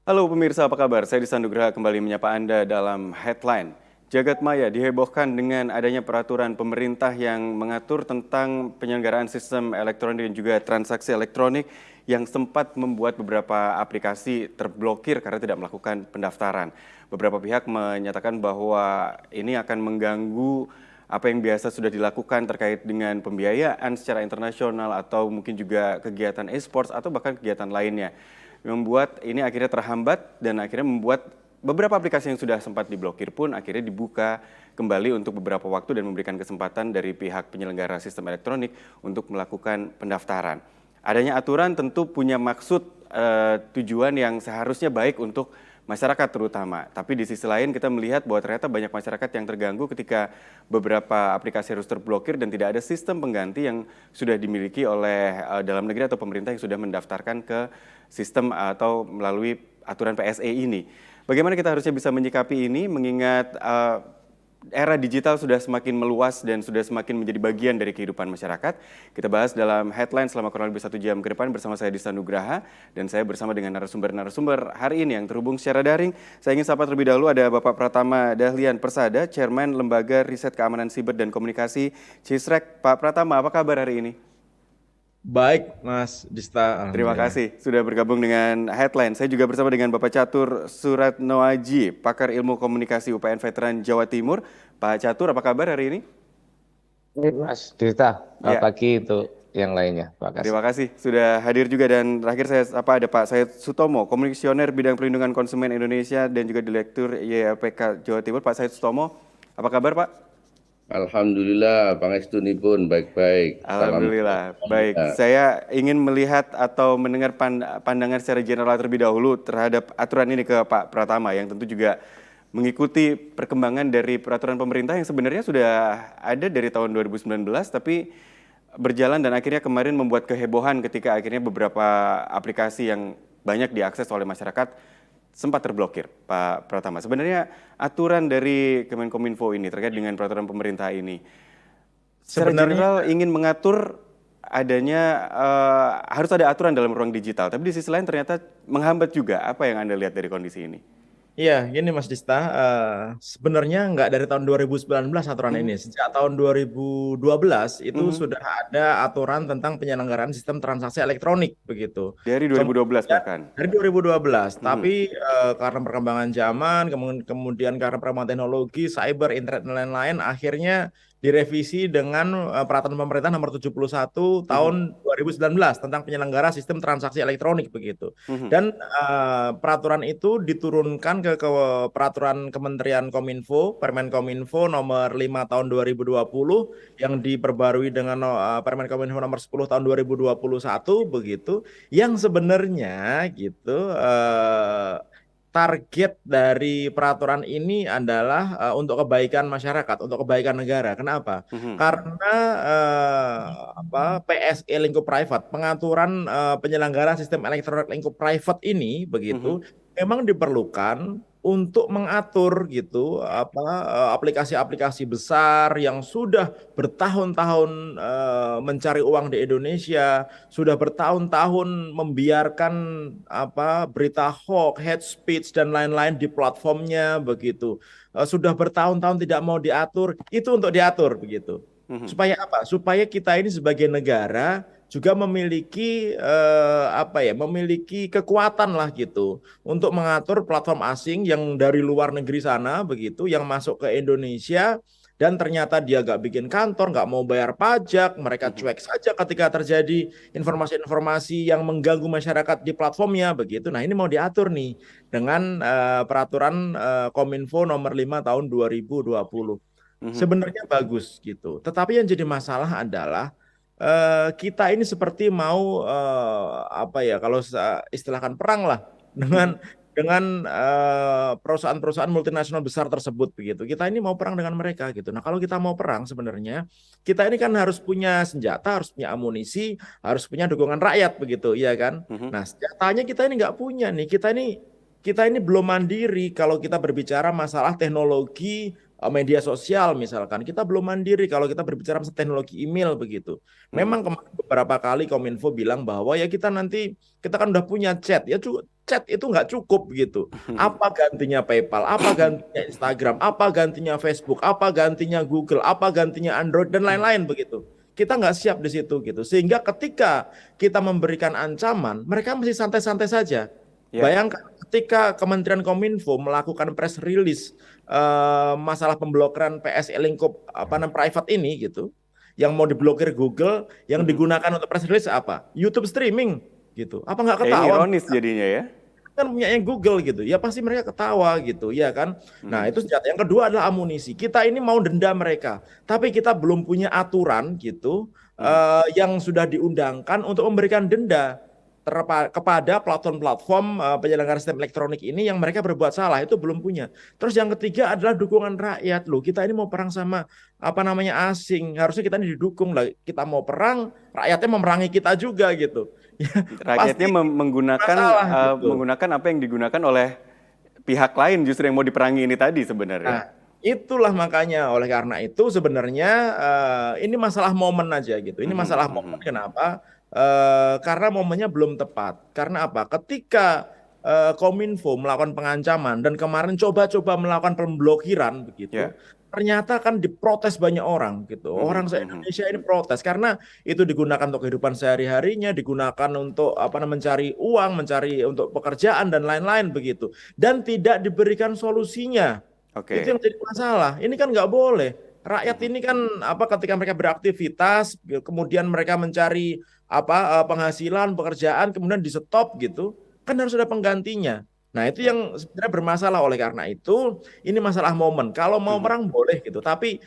Halo pemirsa, apa kabar? Saya Disandugraha kembali menyapa Anda dalam Headline. Jagat maya dihebohkan dengan adanya peraturan pemerintah yang mengatur tentang penyelenggaraan sistem elektronik dan juga transaksi elektronik yang sempat membuat beberapa aplikasi terblokir karena tidak melakukan pendaftaran. Beberapa pihak menyatakan bahwa ini akan mengganggu apa yang biasa sudah dilakukan terkait dengan pembiayaan secara internasional atau mungkin juga kegiatan e-sports atau bahkan kegiatan lainnya. Membuat ini akhirnya terhambat dan akhirnya membuat beberapa aplikasi yang sudah sempat diblokir pun akhirnya dibuka kembali untuk beberapa waktu dan memberikan kesempatan dari pihak penyelenggara sistem elektronik untuk melakukan pendaftaran. Adanya aturan tentu punya maksud tujuan yang seharusnya baik untuk masyarakat terutama. Tapi di sisi lain kita melihat bahwa ternyata banyak masyarakat yang terganggu ketika beberapa aplikasi harus terblokir dan tidak ada sistem pengganti yang sudah dimiliki oleh dalam negeri atau pemerintah yang sudah mendaftarkan ke sistem atau melalui aturan PSE ini. Bagaimana kita harusnya bisa menyikapi ini mengingat era digital sudah semakin meluas dan sudah semakin menjadi bagian dari kehidupan masyarakat. Kita bahas dalam Headline selama kurang lebih 1 jam ke depan bersama saya Dista Nugraha dan saya bersama dengan narasumber-narasumber hari ini yang terhubung secara daring. Saya ingin sapa terlebih dahulu ada Bapak Pratama Dahlian Persada, Chairman Lembaga Riset Keamanan Siber dan Komunikasi CISREC. Pak Pratama, apa kabar hari ini? Baik, Mas Dista, Terima alhamdulillah. kasih sudah bergabung dengan Headline. Saya juga bersama dengan Bapak Catur Suratnoaji, pakar ilmu komunikasi UPN Veteran Jawa Timur. Pak Catur, apa kabar hari ini? Ini Mas Dita, selamat Ya, pagi untuk yang lainnya. Terima kasih. terima kasih sudah hadir juga dan terakhir ada Pak Said Sutomo, Komisioner Bidang Perlindungan Konsumen Indonesia dan juga Direktur YLPK Jawa Timur. Pak Said Sutomo, apa kabar Pak? Alhamdulillah, Pangestunipun baik-baik. Salam Alhamdulillah, baik. sejahtera. Saya ingin melihat atau mendengar pandangan secara general terlebih dahulu terhadap aturan ini ke Pak Pratama yang tentu juga mengikuti perkembangan dari peraturan pemerintah yang sebenarnya sudah ada dari tahun 2019 tapi berjalan dan akhirnya kemarin membuat kehebohan ketika akhirnya beberapa aplikasi yang banyak diakses oleh masyarakat sempat terblokir, Pak Pratama. Sebenarnya aturan dari Kemenkominfo ini terkait dengan peraturan pemerintah ini secara Sebenarnya general ingin mengatur adanya harus ada aturan dalam ruang digital, tapi di sisi lain ternyata menghambat juga. Apa yang Anda lihat dari kondisi ini? iya, gini Mas Dista, sebenarnya nggak dari tahun 2019 aturan Hmm, ini. Sejak tahun 2012 itu mhm. sudah ada aturan tentang penyelenggaraan sistem transaksi elektronik begitu. Dari 2012 Kemudian bahkan. dari 2012, Mhm, tapi karena perkembangan zaman, kemudian karena perkembangan teknologi, cyber, internet dan lain-lain, akhirnya direvisi dengan peraturan pemerintah nomor 71 mhm, tahun 2019 tentang penyelenggara sistem transaksi elektronik begitu. mhm, Dan peraturan itu diturunkan ke peraturan Kementerian Kominfo, Permen Kominfo nomor 5 tahun 2020 yang diperbarui dengan Permen Kominfo nomor 10 tahun 2021 begitu, yang sebenarnya gitu target dari peraturan ini adalah untuk kebaikan masyarakat, untuk kebaikan negara. Kenapa? mhm, Karena PSE lingkup private, pengaturan penyelenggaraan sistem elektronik lingkup private ini mhm, begitu memang diperlukan untuk mengatur gitu aplikasi-aplikasi besar yang sudah bertahun-tahun mencari uang di Indonesia, sudah bertahun-tahun membiarkan berita hoax, hate speech dan lain-lain di platformnya begitu. Sudah bertahun-tahun tidak mau diatur, itu untuk diatur begitu. mhm, Supaya apa? Supaya kita ini sebagai negara juga memiliki memiliki kekuatan lah gitu untuk mengatur platform asing yang dari luar negeri sana begitu yang masuk ke Indonesia dan ternyata dia nggak bikin kantor, nggak mau bayar pajak, mereka mhm, cuek saja ketika terjadi informasi-informasi yang mengganggu masyarakat di platformnya begitu. Nah, ini mau diatur nih dengan peraturan Kominfo nomor 5 tahun 2020. mhm, Sebenarnya bagus gitu. Tetapi yang jadi masalah adalah kita ini seperti mau kalau istilahkan perang lah mhm, dengan perusahaan-perusahaan multinasional besar tersebut begitu. Kita ini mau perang dengan mereka gitu. Nah, kalau kita mau perang sebenarnya kita ini kan harus punya senjata, harus punya amunisi, harus punya dukungan rakyat begitu, iya kan? mhm, Nah, senjatanya kita ini nggak punya nih. Kita ini belum mandiri kalau kita berbicara masalah teknologi media sosial misalkan. Kita belum mandiri kalau kita berbicara tentang teknologi email begitu. Memang kemarin beberapa kali Kominfo bilang bahwa ya kita kan udah punya chat. Ya chat itu nggak cukup gitu. Apa gantinya PayPal, apa gantinya Instagram, apa gantinya Facebook, apa gantinya Google, apa gantinya Android dan lain-lain begitu. Kita nggak siap di situ gitu. Sehingga ketika kita memberikan ancaman, mereka mesti santai-santai saja. Ya. Bayangkan ketika Kementerian Kominfo melakukan press release masalah pemblokiran PSE lingkup private ini gitu, yang mau diblokir Google, yang digunakan untuk press release apa? YouTube streaming gitu. Apa nggak Ini ketawa? ironis jadinya ya. Kan punya Google gitu, ya pasti mereka ketawa gitu, ya kan. Nah itu senjata. Yang kedua adalah amunisi. Kita ini mau denda mereka, tapi kita belum punya aturan gitu yang sudah diundangkan untuk memberikan denda kepada platform-platform penyelenggara sistem elektronik ini yang mereka berbuat salah, itu belum punya. Terus yang ketiga adalah dukungan rakyat. Loh, kita ini mau perang sama asing, harusnya kita ini didukung lah. Kita mau perang, rakyatnya memerangi kita juga gitu. Ya, Rakyatnya masalah gitu. menggunakan apa yang digunakan oleh pihak lain justru yang mau diperangi ini tadi Nah, sebenarnya. itulah makanya oleh karena itu sebenarnya ini masalah momen aja gitu. Ini masalah momen. Kenapa? Karena momennya belum tepat. Karena apa? Ketika Kominfo melakukan pengancaman dan kemarin coba-coba melakukan pemblokiran begitu, Ya. ternyata kan diprotes banyak orang gitu. Orang se-Indonesia ini protes karena itu digunakan untuk kehidupan sehari-harinya, digunakan untuk mencari uang, mencari untuk pekerjaan dan lain-lain begitu. Dan tidak diberikan solusinya. Oke. Itu yang jadi masalah. Ini kan nggak boleh. Rakyat ini kan ketika mereka beraktivitas, kemudian mereka mencari penghasilan, pekerjaan, kemudian di stop gitu, kan harus ada penggantinya. Nah itu yang sebenarnya bermasalah. Oleh karena itu ini masalah momen. Kalau mau perang boleh gitu, tapi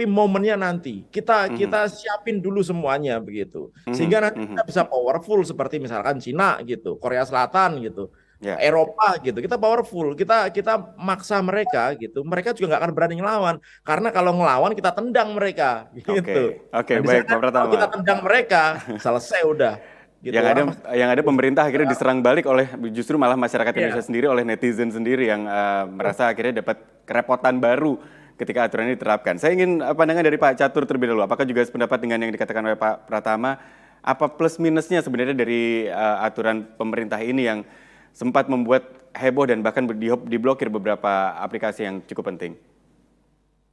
momennya nanti kita siapin dulu semuanya begitu, sehingga nanti kita bisa powerful seperti misalkan Cina gitu, Korea Selatan gitu. Ya. Eropa gitu, kita powerful, kita maksa mereka gitu, mereka juga nggak akan berani ngelawan, karena kalau ngelawan kita tendang mereka gitu. Oke, Nah, baik, Pak kalau Pratama. kita tendang mereka selesai udah gitu. Yang ada pemerintah akhirnya diserang balik oleh justru malah masyarakat Indonesia sendiri, oleh netizen sendiri yang merasa akhirnya dapat kerepotan baru ketika aturan ini diterapkan. Saya ingin pandangan dari Pak Catur terlebih dahulu. Apakah juga sependapat dengan yang dikatakan oleh Pak Pratama? Apa plus minusnya sebenarnya dari aturan pemerintah ini yang sempat membuat heboh dan bahkan diblokir beberapa aplikasi yang cukup penting?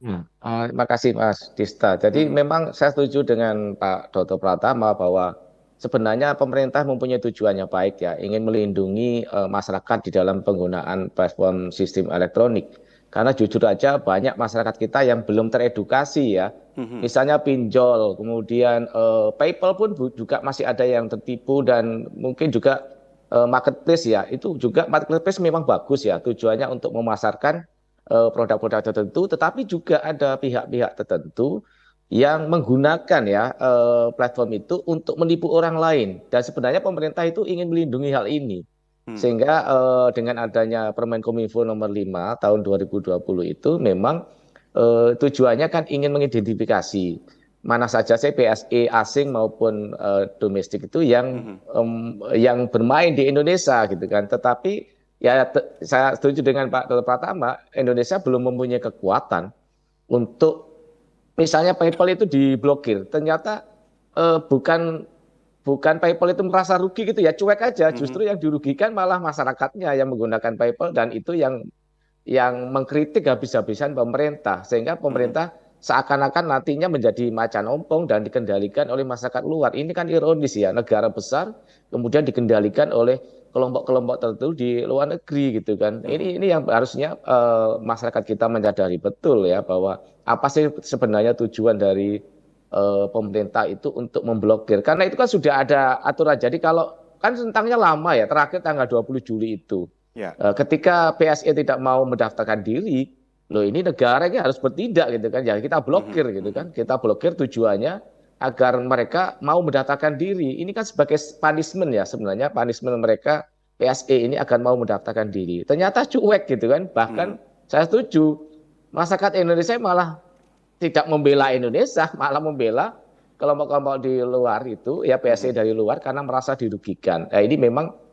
Terima kasih Mas Dista. Jadi memang saya setuju dengan Pak Dr. Pratama bahwa sebenarnya pemerintah mempunyai tujuan yang baik ya, ingin melindungi masyarakat di dalam penggunaan platform sistem elektronik. Karena jujur aja banyak masyarakat kita yang belum teredukasi ya. Misalnya pinjol, kemudian PayPal pun juga masih ada yang tertipu, dan mungkin juga marketplace ya. Itu juga marketplace memang bagus ya, tujuannya untuk memasarkan produk-produk tertentu, tetapi juga ada pihak-pihak tertentu yang menggunakan ya platform itu untuk menipu orang lain. Dan sebenarnya pemerintah itu ingin melindungi hal ini. Sehingga dengan adanya Permen Kominfo nomor 5 tahun 2020 itu memang tujuannya kan ingin mengidentifikasi mana saja PSE asing maupun domestik itu yang bermain di Indonesia gitu kan. Tetapi ya saya setuju dengan Pak Dr. Pratama, Indonesia belum mempunyai kekuatan untuk misalnya PayPal itu diblokir. Ternyata bukan PayPal itu merasa rugi gitu ya, cuek aja. Justru yang dirugikan malah masyarakatnya yang menggunakan PayPal, dan itu yang mengkritik habis-habisan pemerintah, sehingga pemerintah seakan-akan nantinya menjadi macan ompong dan dikendalikan oleh masyarakat luar. Ini kan ironis ya, negara besar kemudian dikendalikan oleh kelompok-kelompok tertentu di luar negeri gitu kan. Ini yang harusnya masyarakat kita menyadari betul ya, bahwa apa sih sebenarnya tujuan dari pemerintah itu untuk memblokir. Karena itu kan sudah ada aturan. Jadi kalau kan rentangnya lama ya, terakhir tanggal 20 Juli itu. Ya. Ketika PSE tidak mau mendaftarkan diri, loh ini negara ini harus bertindak gitu kan. Ya kita blokir gitu kan. Kita blokir tujuannya agar mereka mau mendaftarkan diri. Ini kan sebagai punishment ya, sebenarnya punishment mereka, PSE ini akan mau mendaftarkan diri. Ternyata cuek gitu kan. Bahkan saya setuju, masyarakat Indonesia malah tidak membela Indonesia, malah membela kelompok-kelompok di luar itu ya, PSE dari luar, karena merasa dirugikan. Nah ini memang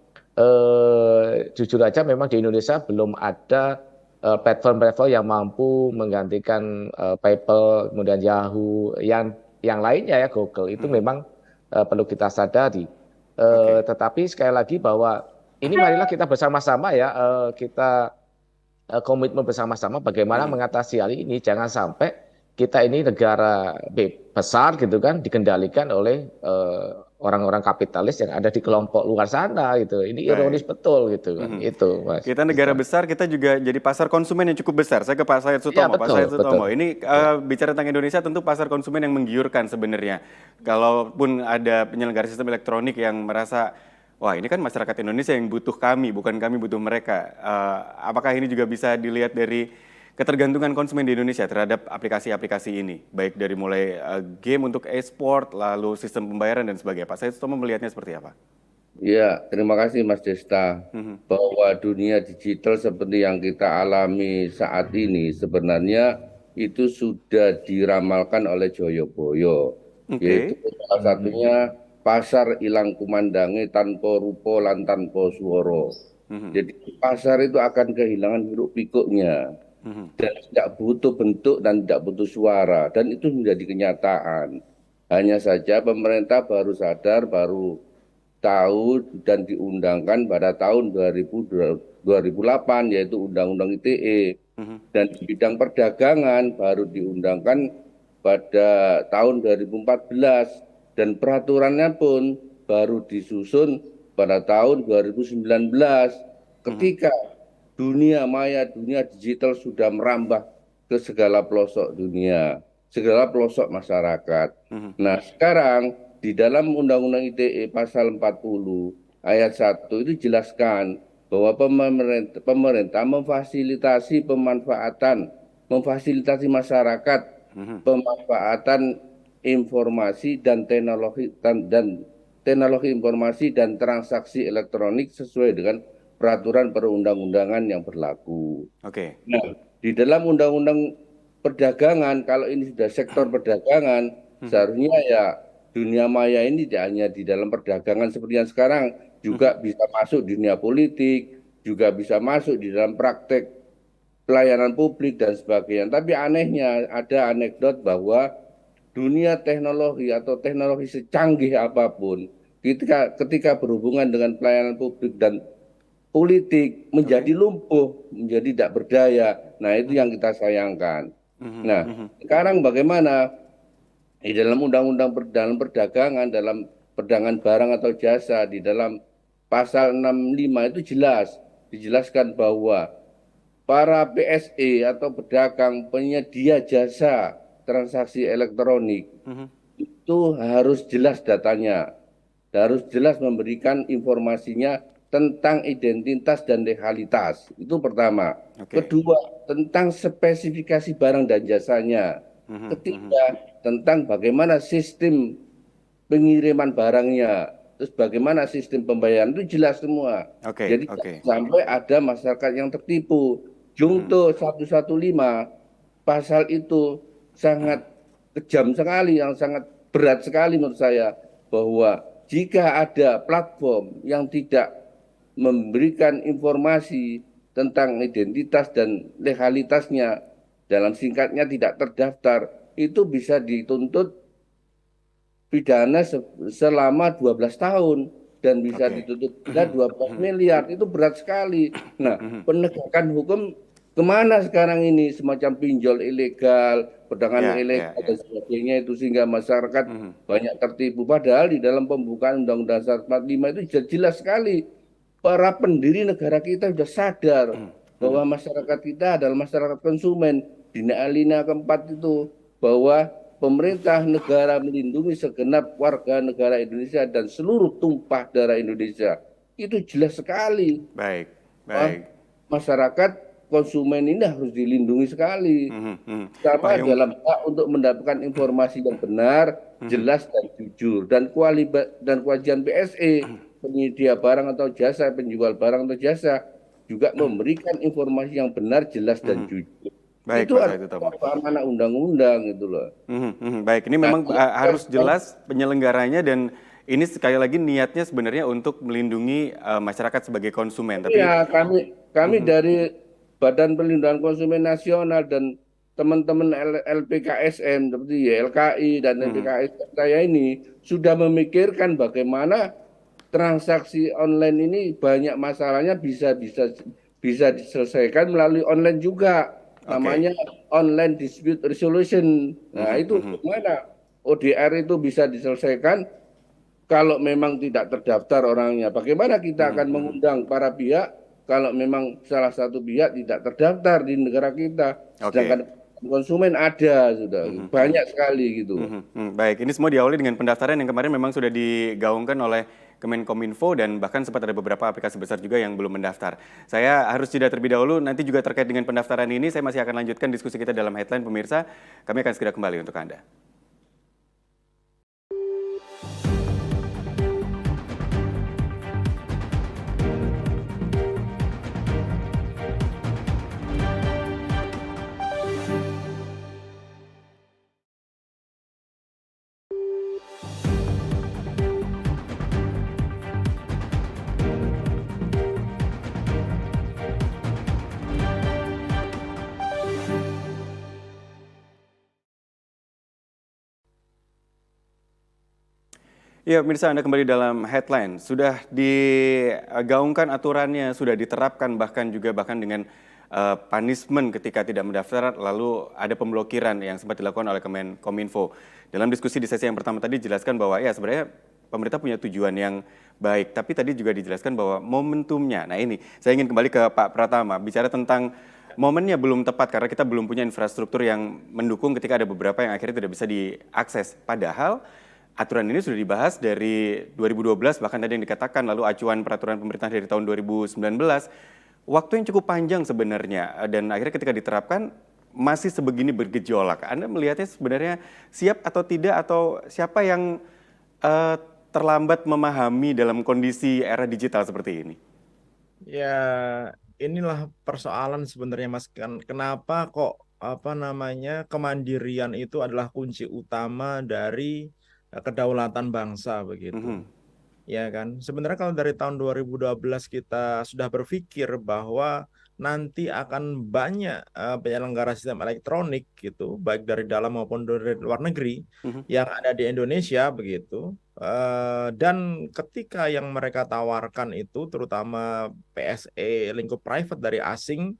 jujur aja memang di Indonesia belum ada platform-platform yang mampu menggantikan PayPal, kemudian Yahoo, yang lainnya ya Google itu memang perlu kita sadari. Tetapi sekali lagi bahwa ini marilah kita bersama-sama ya kita komitmen bersama-sama bagaimana mengatasi hal ini. Jangan sampai kita ini negara besar gitu kan dikendalikan oleh orang-orang kapitalis yang ada di kelompok luar sana gitu. Ini ironis betul gitu kan. Itu Mas. Kita negara besar, kita juga jadi pasar konsumen yang cukup besar. Saya ke Pak Said Ya, Sutomo. Pak betul, Said Sutomo, betul. ini bicara tentang Indonesia tentu pasar konsumen yang menggiurkan sebenarnya. Kalaupun ada penyelenggara sistem elektronik yang merasa, wah ini kan masyarakat Indonesia yang butuh kami, bukan kami butuh mereka. Apakah ini juga bisa dilihat dari ketergantungan konsumen di Indonesia terhadap aplikasi-aplikasi ini, baik dari mulai game untuk e-sport, lalu sistem pembayaran dan sebagainya. Pak Said Sutomo melihatnya seperti apa? Ya, terima kasih Mas Desta. Bahwa dunia digital seperti yang kita alami saat ini sebenarnya itu sudah diramalkan oleh Joyoboyo. Yaitu salah satunya pasar ilang kumandange tanpa rupa lan tanpa suara. Jadi pasar itu akan kehilangan hiruk pikuknya. Dan tidak butuh bentuk dan tidak butuh suara. Dan itu menjadi kenyataan. Hanya saja pemerintah baru sadar, baru tahu dan diundangkan pada tahun 2008 yaitu Undang-Undang ITE. Dan di bidang perdagangan baru diundangkan pada tahun 2014 dan peraturannya pun baru disusun pada tahun 2019 ketika dunia maya, dunia digital sudah merambah ke segala pelosok dunia, segala pelosok masyarakat. Nah, sekarang di dalam Undang-Undang ITE pasal 40 ayat 1 itu jelaskan bahwa pemerintah memfasilitasi masyarakat pemanfaatan informasi dan teknologi informasi dan transaksi elektronik sesuai dengan peraturan perundang-undangan yang berlaku. Nah, di dalam undang-undang perdagangan, kalau ini sudah sektor perdagangan, seharusnya ya dunia maya ini tidak hanya di dalam perdagangan seperti yang sekarang, juga bisa masuk di dunia politik, juga bisa masuk di dalam praktek pelayanan publik dan sebagainya. Tapi anehnya ada anekdot bahwa dunia teknologi atau teknologi secanggih apapun, ketika berhubungan dengan pelayanan publik dan politik menjadi lumpuh, menjadi tidak berdaya. Nah, itu yang kita sayangkan. Nah, sekarang bagaimana di dalam undang-undang dalam perdagangan, dalam perdagangan barang atau jasa, di dalam pasal 65 itu dijelaskan bahwa para PSE atau pedagang penyedia jasa transaksi elektronik itu harus jelas datanya, harus jelas memberikan informasinya tentang identitas dan legalitas. Itu pertama. Kedua, tentang spesifikasi barang dan jasanya. Ketiga, tentang bagaimana sistem pengiriman barangnya. Terus bagaimana sistem pembayaran, itu jelas semua. Jadi sampai ada masyarakat yang tertipu. Jungto 115 pasal itu sangat kejam sekali, yang sangat berat sekali menurut saya, bahwa jika ada platform yang tidak memberikan informasi tentang identitas dan legalitasnya, dalam singkatnya tidak terdaftar, itu bisa dituntut pidana selama 12 tahun dan bisa dituntut pidana 12 miliar. Itu berat sekali. Nah, penegakan hukum kemana sekarang ini? Semacam pinjol ilegal, perdagangan ilegal dan sebagainya itu, sehingga masyarakat banyak tertipu. Padahal di dalam pembukaan Undang-Undang 145 itu jelas sekali para pendiri negara kita sudah sadar bahwa masyarakat kita adalah masyarakat konsumen. Di alinea keempat itu bahwa pemerintah negara melindungi segenap warga negara Indonesia dan seluruh tumpah darah Indonesia. Itu jelas sekali. Baik. Masyarakat konsumen ini harus dilindungi sekali. Sama dalam hak untuk mendapatkan informasi yang benar, jelas dan jujur. Dan kewajiban PSE, penyedia barang atau jasa, penjual barang atau jasa, juga memberikan informasi yang benar, jelas dan jujur. Baik, itu adalah amanah undang-undang gitu loh. Baik, ini memang harus jelas penyelenggaranya, dan ini sekali lagi niatnya sebenarnya untuk melindungi masyarakat sebagai konsumen. Tapi ya kami dari Badan Perlindungan Konsumen Nasional dan teman-teman LPKSM seperti YLKI dan LPKSM saya ini sudah memikirkan bagaimana transaksi online ini banyak masalahnya bisa diselesaikan melalui online juga. Namanya online dispute resolution. Nah, itu gimana ODR itu bisa diselesaikan kalau memang tidak terdaftar orangnya. Bagaimana kita akan mengundang para pihak kalau memang salah satu pihak tidak terdaftar di negara kita, sedangkan konsumen ada sudah banyak sekali gitu. Baik, ini semua diawali dengan pendaftaran yang kemarin memang sudah digaungkan oleh Kemenkominfo dan bahkan sempat ada beberapa aplikasi besar juga yang belum mendaftar. Saya harus jeda terlebih dahulu, nanti juga terkait dengan pendaftaran ini saya masih akan lanjutkan diskusi kita dalam headline pemirsa. Kami akan segera kembali untuk Anda. Ya, pemirsa, Anda kembali dalam headline. Sudah digaungkan aturannya, sudah diterapkan bahkan dengan punishment ketika tidak mendaftar, lalu ada pemblokiran yang sempat dilakukan oleh Kemenkominfo. Dalam diskusi di sesi yang pertama tadi dijelaskan bahwa ya sebenarnya pemerintah punya tujuan yang baik, tapi tadi juga dijelaskan bahwa momentumnya. Nah ini, saya ingin kembali ke Pak Pratama, bicara tentang momennya belum tepat karena kita belum punya infrastruktur yang mendukung ketika ada beberapa yang akhirnya tidak bisa diakses. Padahal aturan ini sudah dibahas dari 2012, bahkan tadi yang dikatakan, lalu acuan peraturan pemerintah dari tahun 2019, waktu yang cukup panjang sebenarnya, dan akhirnya ketika diterapkan masih sebegini bergejolak. Anda melihatnya sebenarnya siap atau tidak, atau siapa yang terlambat memahami dalam kondisi era digital seperti ini? Ya, inilah persoalan sebenarnya Mas. Kenapa kok kemandirian itu adalah kunci utama dari kedaulatan bangsa begitu. Ya kan? Sebenarnya kalau dari tahun 2012 kita sudah berpikir bahwa nanti akan banyak penyelenggara sistem elektronik gitu, baik dari dalam maupun dari luar negeri yang ada di Indonesia begitu. Dan ketika yang mereka tawarkan itu terutama PSE lingkup private dari asing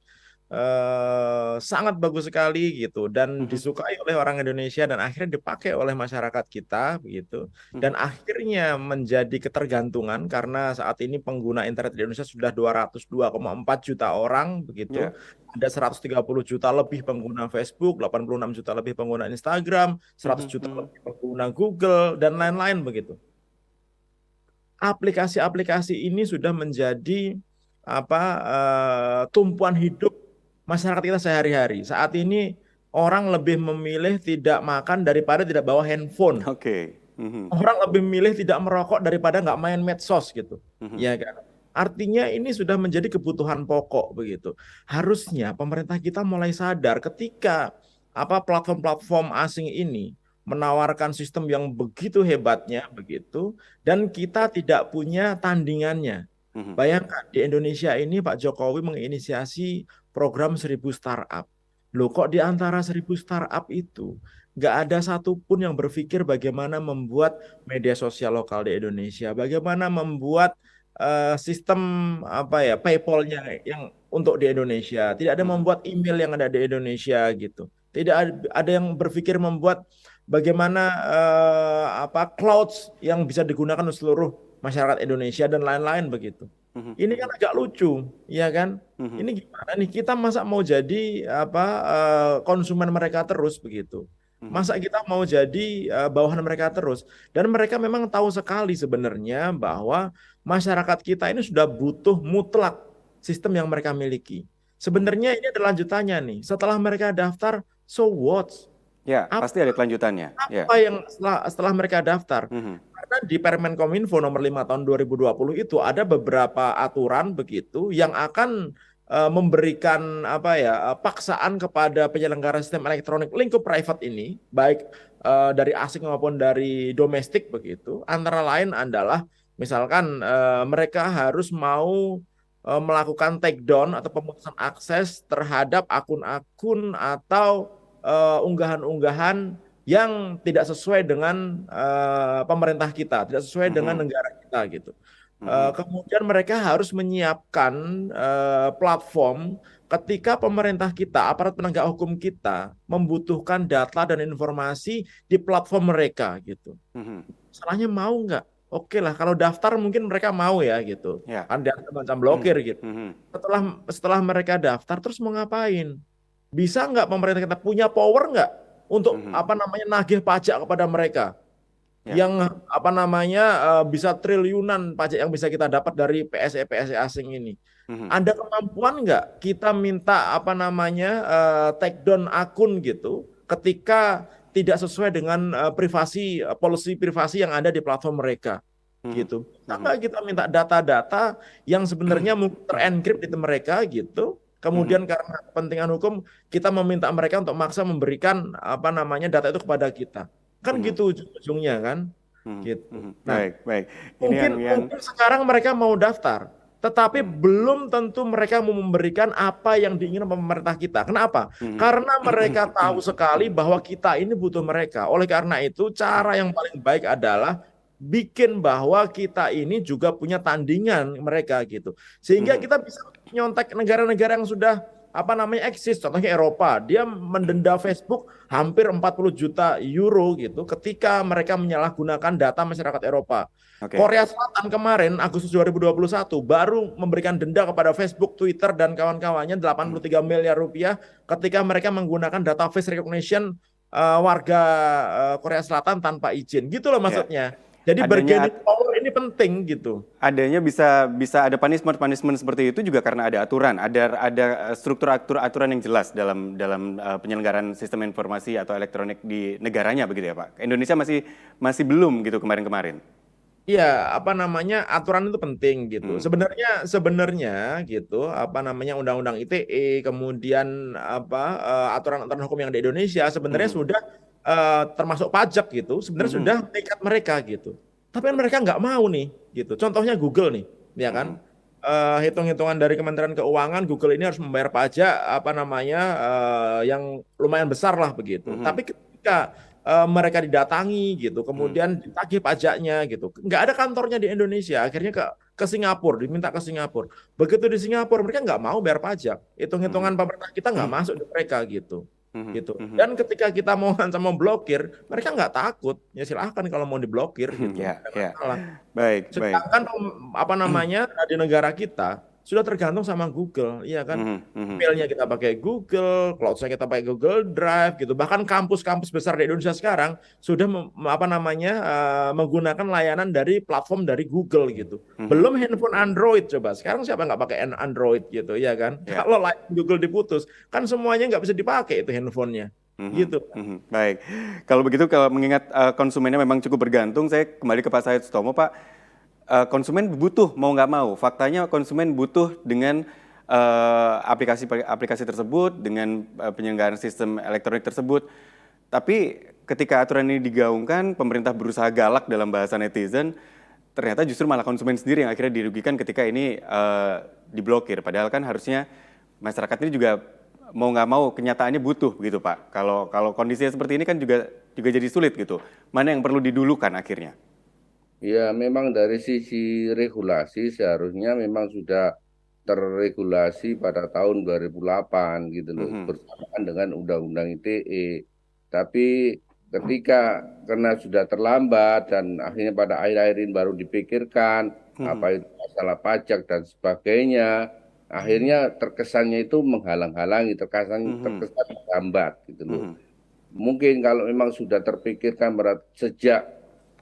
sangat bagus sekali gitu dan disukai oleh orang Indonesia dan akhirnya dipakai oleh masyarakat kita begitu dan akhirnya menjadi ketergantungan karena saat ini pengguna internet di Indonesia sudah 202,4 juta orang begitu. Ada 130 juta lebih pengguna Facebook, 86 juta lebih pengguna Instagram, 100 juta lebih pengguna Google dan lain-lain begitu. Aplikasi-aplikasi ini sudah menjadi tumpuan hidup masyarakat kita sehari-hari. Saat ini orang lebih memilih tidak makan daripada tidak bawa handphone. Orang lebih memilih tidak merokok daripada nggak main medsos gitu. Ya kan? Artinya ini sudah menjadi kebutuhan pokok begitu. Harusnya pemerintah kita mulai sadar ketika platform-platform asing ini menawarkan sistem yang begitu hebatnya begitu dan kita tidak punya tandingannya. Bayangkan di Indonesia ini Pak Jokowi menginisiasi program 1000 startup. Loh kok di antara 1000 startup itu nggak ada satupun yang berpikir bagaimana membuat media sosial lokal di Indonesia, bagaimana membuat sistem PayPal-nya yang untuk di Indonesia, tidak ada membuat email yang ada di Indonesia gitu, tidak ada yang berpikir membuat bagaimana clouds yang bisa digunakan untuk seluruh masyarakat Indonesia dan lain-lain begitu. Ini kan agak lucu, ya kan? Ini gimana nih? Kita masa mau jadi konsumen mereka terus begitu? Masa kita mau jadi bawahan mereka terus? Dan mereka memang tahu sekali sebenarnya bahwa masyarakat kita ini sudah butuh mutlak sistem yang mereka miliki. Sebenarnya ini ada lanjutannya nih. Setelah mereka daftar, so what? Ya, pasti ada kelanjutannya. Apa yang setelah mereka daftar? Karena di Permenkominfo nomor 5 tahun 2020 itu ada beberapa aturan begitu yang akan memberikan paksaan kepada penyelenggara sistem elektronik lingkup private ini, baik dari asing maupun dari domestik begitu. Antara lain adalah misalkan mereka harus mau melakukan take down atau pemutusan akses terhadap akun-akun atau unggahan-unggahan yang tidak sesuai dengan pemerintah kita, tidak sesuai dengan negara kita gitu. Kemudian mereka harus menyiapkan platform ketika pemerintah kita, aparat penegak hukum kita membutuhkan data dan informasi di platform mereka gitu. Salahnya mau nggak? Oke lah, kalau daftar mungkin mereka mau ya gitu. Kan dia macam blokir gitu. Setelah mereka daftar terus mau ngapain? Bisa nggak pemerintah kita punya power nggak untuk nagih pajak kepada mereka? Yang bisa triliunan pajak yang bisa kita dapat dari PSE asing ini. Ada kemampuan nggak kita minta take down akun gitu ketika tidak sesuai dengan policy privasi yang ada di platform mereka gitu. Nggak kita minta data-data yang sebenarnya mungkin terenkrip di mereka gitu. Kemudian karena kepentingan hukum kita meminta mereka untuk maksa memberikan data itu kepada kita. Kan gitu ujung-ujungnya kan. Gitu. Nah, baik. Mungkin sekarang mereka mau daftar, tetapi belum tentu mereka mau memberikan apa yang diinginkan pemerintah kita. Kenapa? Karena mereka tahu sekali bahwa kita ini butuh mereka. Oleh karena itu, cara yang paling baik adalah bikin bahwa kita ini juga punya tandingan mereka gitu. Sehingga kita bisa nyontek negara-negara yang sudah eksis, contohnya Eropa, dia mendenda Facebook hampir 40 juta euro gitu ketika mereka menyalahgunakan data masyarakat Eropa. Korea Selatan kemarin Agustus 2021 baru memberikan denda kepada Facebook, Twitter dan kawan-kawannya 83 miliar rupiah ketika mereka menggunakan data face recognition warga Korea Selatan tanpa izin. Gitu loh maksudnya. Jadi bargaining power ini penting gitu. Adanya bisa ada punishment seperti itu juga karena ada aturan, ada struktur aturan yang jelas dalam penyelenggaraan sistem informasi atau elektronik di negaranya begitu ya Pak. Indonesia masih belum gitu kemarin-kemarin. Iya, aturan itu penting gitu. Sebenarnya gitu, undang-undang ITE, kemudian aturan-aturan hukum yang di Indonesia sebenarnya sudah termasuk pajak gitu, sebenarnya sudah mengikat mereka gitu. Tapi mereka nggak mau nih gitu. Contohnya Google nih, ya kan? Hitung-hitungan dari Kementerian Keuangan, Google ini harus membayar pajak yang lumayan besar lah begitu. Tapi ketika mereka didatangi gitu, kemudian ditagih pajaknya gitu, nggak ada kantornya di Indonesia, akhirnya ke Singapura, diminta ke Singapura. Begitu di Singapura mereka nggak mau bayar pajak, hitung-hitungan pemerintah kita nggak masuk di mereka gitu. Gitu. Dan ketika kita mau blokir, mereka nggak takut. Ya silahkan kalau mau diblokir gitu. Baik. Sedangkan di negara kita sudah tergantung sama Google, iya kan? Emailnya kita pakai Google, cloud-nya kita pakai Google Drive gitu. Bahkan kampus-kampus besar di Indonesia sekarang sudah menggunakan layanan dari platform dari Google gitu. Belum handphone Android coba. Sekarang siapa nggak pakai Android gitu, ya kan? Kalau Google diputus, kan semuanya nggak bisa dipakai itu handphonenya. Gitu. Baik. Kalau begitu, kalau mengingat konsumennya memang cukup bergantung, saya kembali ke Pak Said Sutomo, Pak. Konsumen butuh mau nggak mau, faktanya konsumen butuh dengan aplikasi tersebut, dengan penyelenggaraan sistem elektronik tersebut. Tapi ketika aturan ini digaungkan, pemerintah berusaha galak dalam bahasa netizen, ternyata justru malah konsumen sendiri yang akhirnya dirugikan ketika ini diblokir. Padahal kan harusnya masyarakat ini juga mau nggak mau kenyataannya butuh gitu Pak. Kalau kondisinya seperti ini kan juga jadi sulit gitu. Mana yang perlu didulukan akhirnya? Ya, memang dari sisi regulasi seharusnya memang sudah terregulasi pada tahun 2008 gitu loh, bersamaan dengan Undang-Undang ITE. Tapi karena sudah terlambat dan akhirnya pada akhir-akhir ini baru dipikirkan apa itu masalah pajak dan sebagainya, akhirnya terkesannya itu menghalang-halangi, terkesan lambat gitu loh. Mungkin kalau memang sudah terpikirkan sejak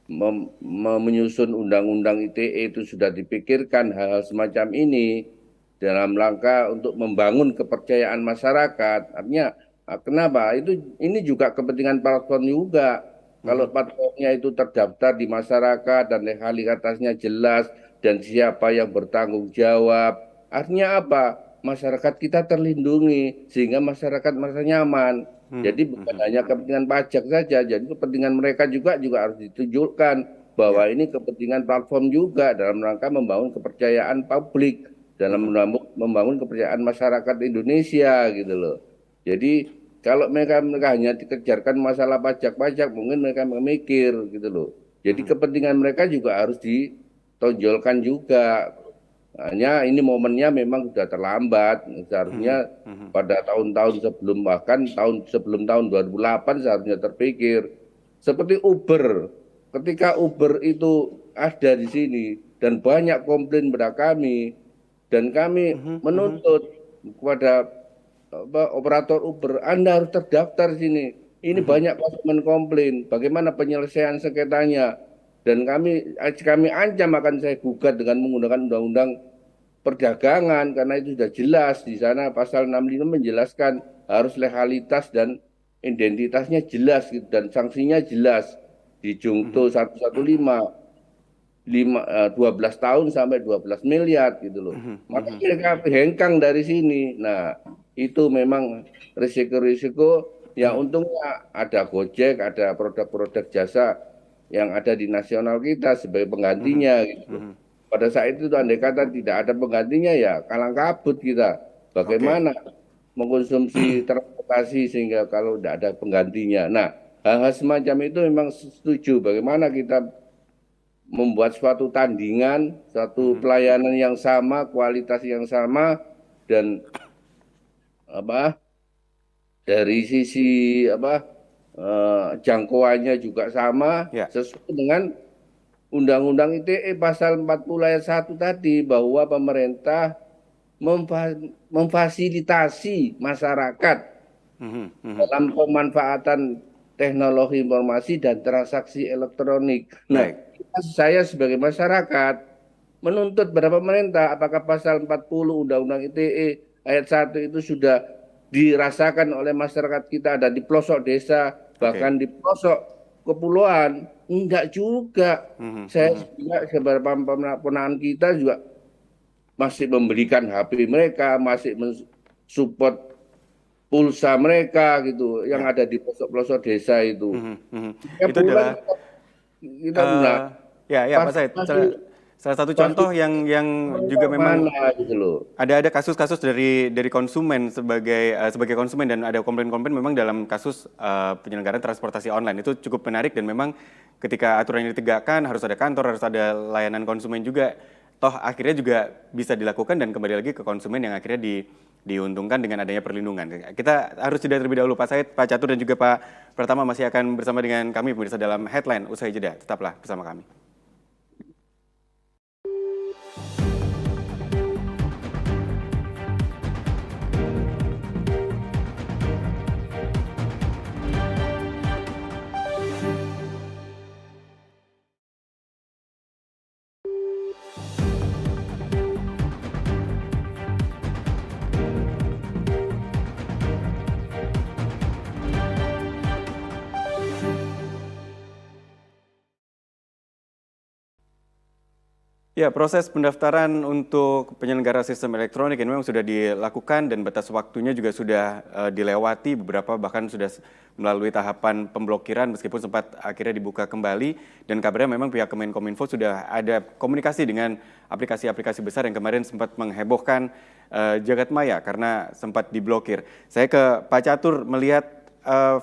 menyusun Undang-Undang ITE itu sudah dipikirkan hal-hal semacam ini dalam rangka untuk membangun kepercayaan masyarakat. Artinya kenapa? Ini juga kepentingan platform juga. Kalau platformnya itu terdaftar di masyarakat dan legalitasnya jelas dan siapa yang bertanggung jawab, artinya apa? Masyarakat kita terlindungi sehingga masyarakat merasa nyaman. Jadi bukan hanya kepentingan pajak saja, jadi kepentingan mereka juga harus ditunjukkan bahwa ini kepentingan platform juga dalam rangka membangun kepercayaan publik dalam membangun kepercayaan masyarakat Indonesia gitu loh. Jadi kalau mereka hanya dikejarkan masalah pajak-pajak, mungkin mereka memikir gitu loh. Jadi kepentingan mereka juga harus ditonjolkan juga. Hanya ini momennya memang sudah terlambat. Seharusnya pada tahun-tahun sebelum, bahkan sebelum tahun 2008 seharusnya terpikir. Seperti Uber. Ketika Uber itu ada di sini dan banyak komplain pada kami, dan kami menuntut kepada operator Uber, Anda harus terdaftar sini. Ini banyak konsumen komplain. Bagaimana penyelesaian sengketanya? Dan kami ancam akan saya gugat dengan menggunakan undang-undang perdagangan karena itu sudah jelas di sana pasal 65 menjelaskan harus legalitas dan identitasnya jelas gitu, dan sanksinya jelas di Jungto 115. 12 tahun sampai 12 miliar gitu loh. Maka mereka hengkang dari sini. Nah, itu memang risiko-risiko yang untungnya ada Gojek, ada produk-produk jasa yang ada di nasional kita sebagai penggantinya gitu. Pada saat itu andai kata tidak ada penggantinya ya kalang kabut kita. Bagaimana mengkonsumsi transportasi sehingga kalau tidak ada penggantinya. Nah, hal-hal semacam itu memang setuju bagaimana kita membuat suatu tandingan, suatu pelayanan yang sama, kualitas yang sama, dan dari sisi jangkauannya juga sama, sesuai dengan Undang-Undang ITE pasal 40 ayat 1 tadi, bahwa pemerintah memfasilitasi masyarakat dalam pemanfaatan teknologi informasi dan transaksi elektronik. Nah, saya sebagai masyarakat menuntut pada pemerintah, apakah pasal 40 Undang-Undang ITE ayat 1 itu sudah dirasakan oleh masyarakat kita, ada di pelosok desa, bahkan di pelosok kepulauan? Enggak juga. Saya juga beberapa ponakan kita juga masih memberikan HP mereka, masih mensupport pulsa mereka gitu, yang ada di pelosok-pelosok desa itu. Itu adalah Pak Said, salah satu contoh yang juga memang gitu ada kasus-kasus dari konsumen sebagai konsumen, dan ada komplain-komplain memang dalam kasus penyelenggaraan transportasi online. Itu cukup menarik, dan memang ketika aturan ini ditegakkan harus ada kantor, harus ada layanan konsumen juga. Toh akhirnya juga bisa dilakukan dan kembali lagi ke konsumen yang akhirnya diuntungkan dengan adanya perlindungan. Kita harus jeda terlebih dahulu, Pak Said, Pak Catur, dan juga Pak Pratama masih akan bersama dengan kami pemirsa dalam Headline usai jeda. Tetaplah bersama kami. Ya, proses pendaftaran untuk penyelenggara sistem elektronik ini memang sudah dilakukan dan batas waktunya juga sudah dilewati, beberapa bahkan sudah melalui tahapan pemblokiran meskipun sempat akhirnya dibuka kembali, dan kabarnya memang pihak Kemenkominfo sudah ada komunikasi dengan aplikasi-aplikasi besar yang kemarin sempat menghebohkan jagadmaya karena sempat diblokir. Saya ke Pak Catur melihat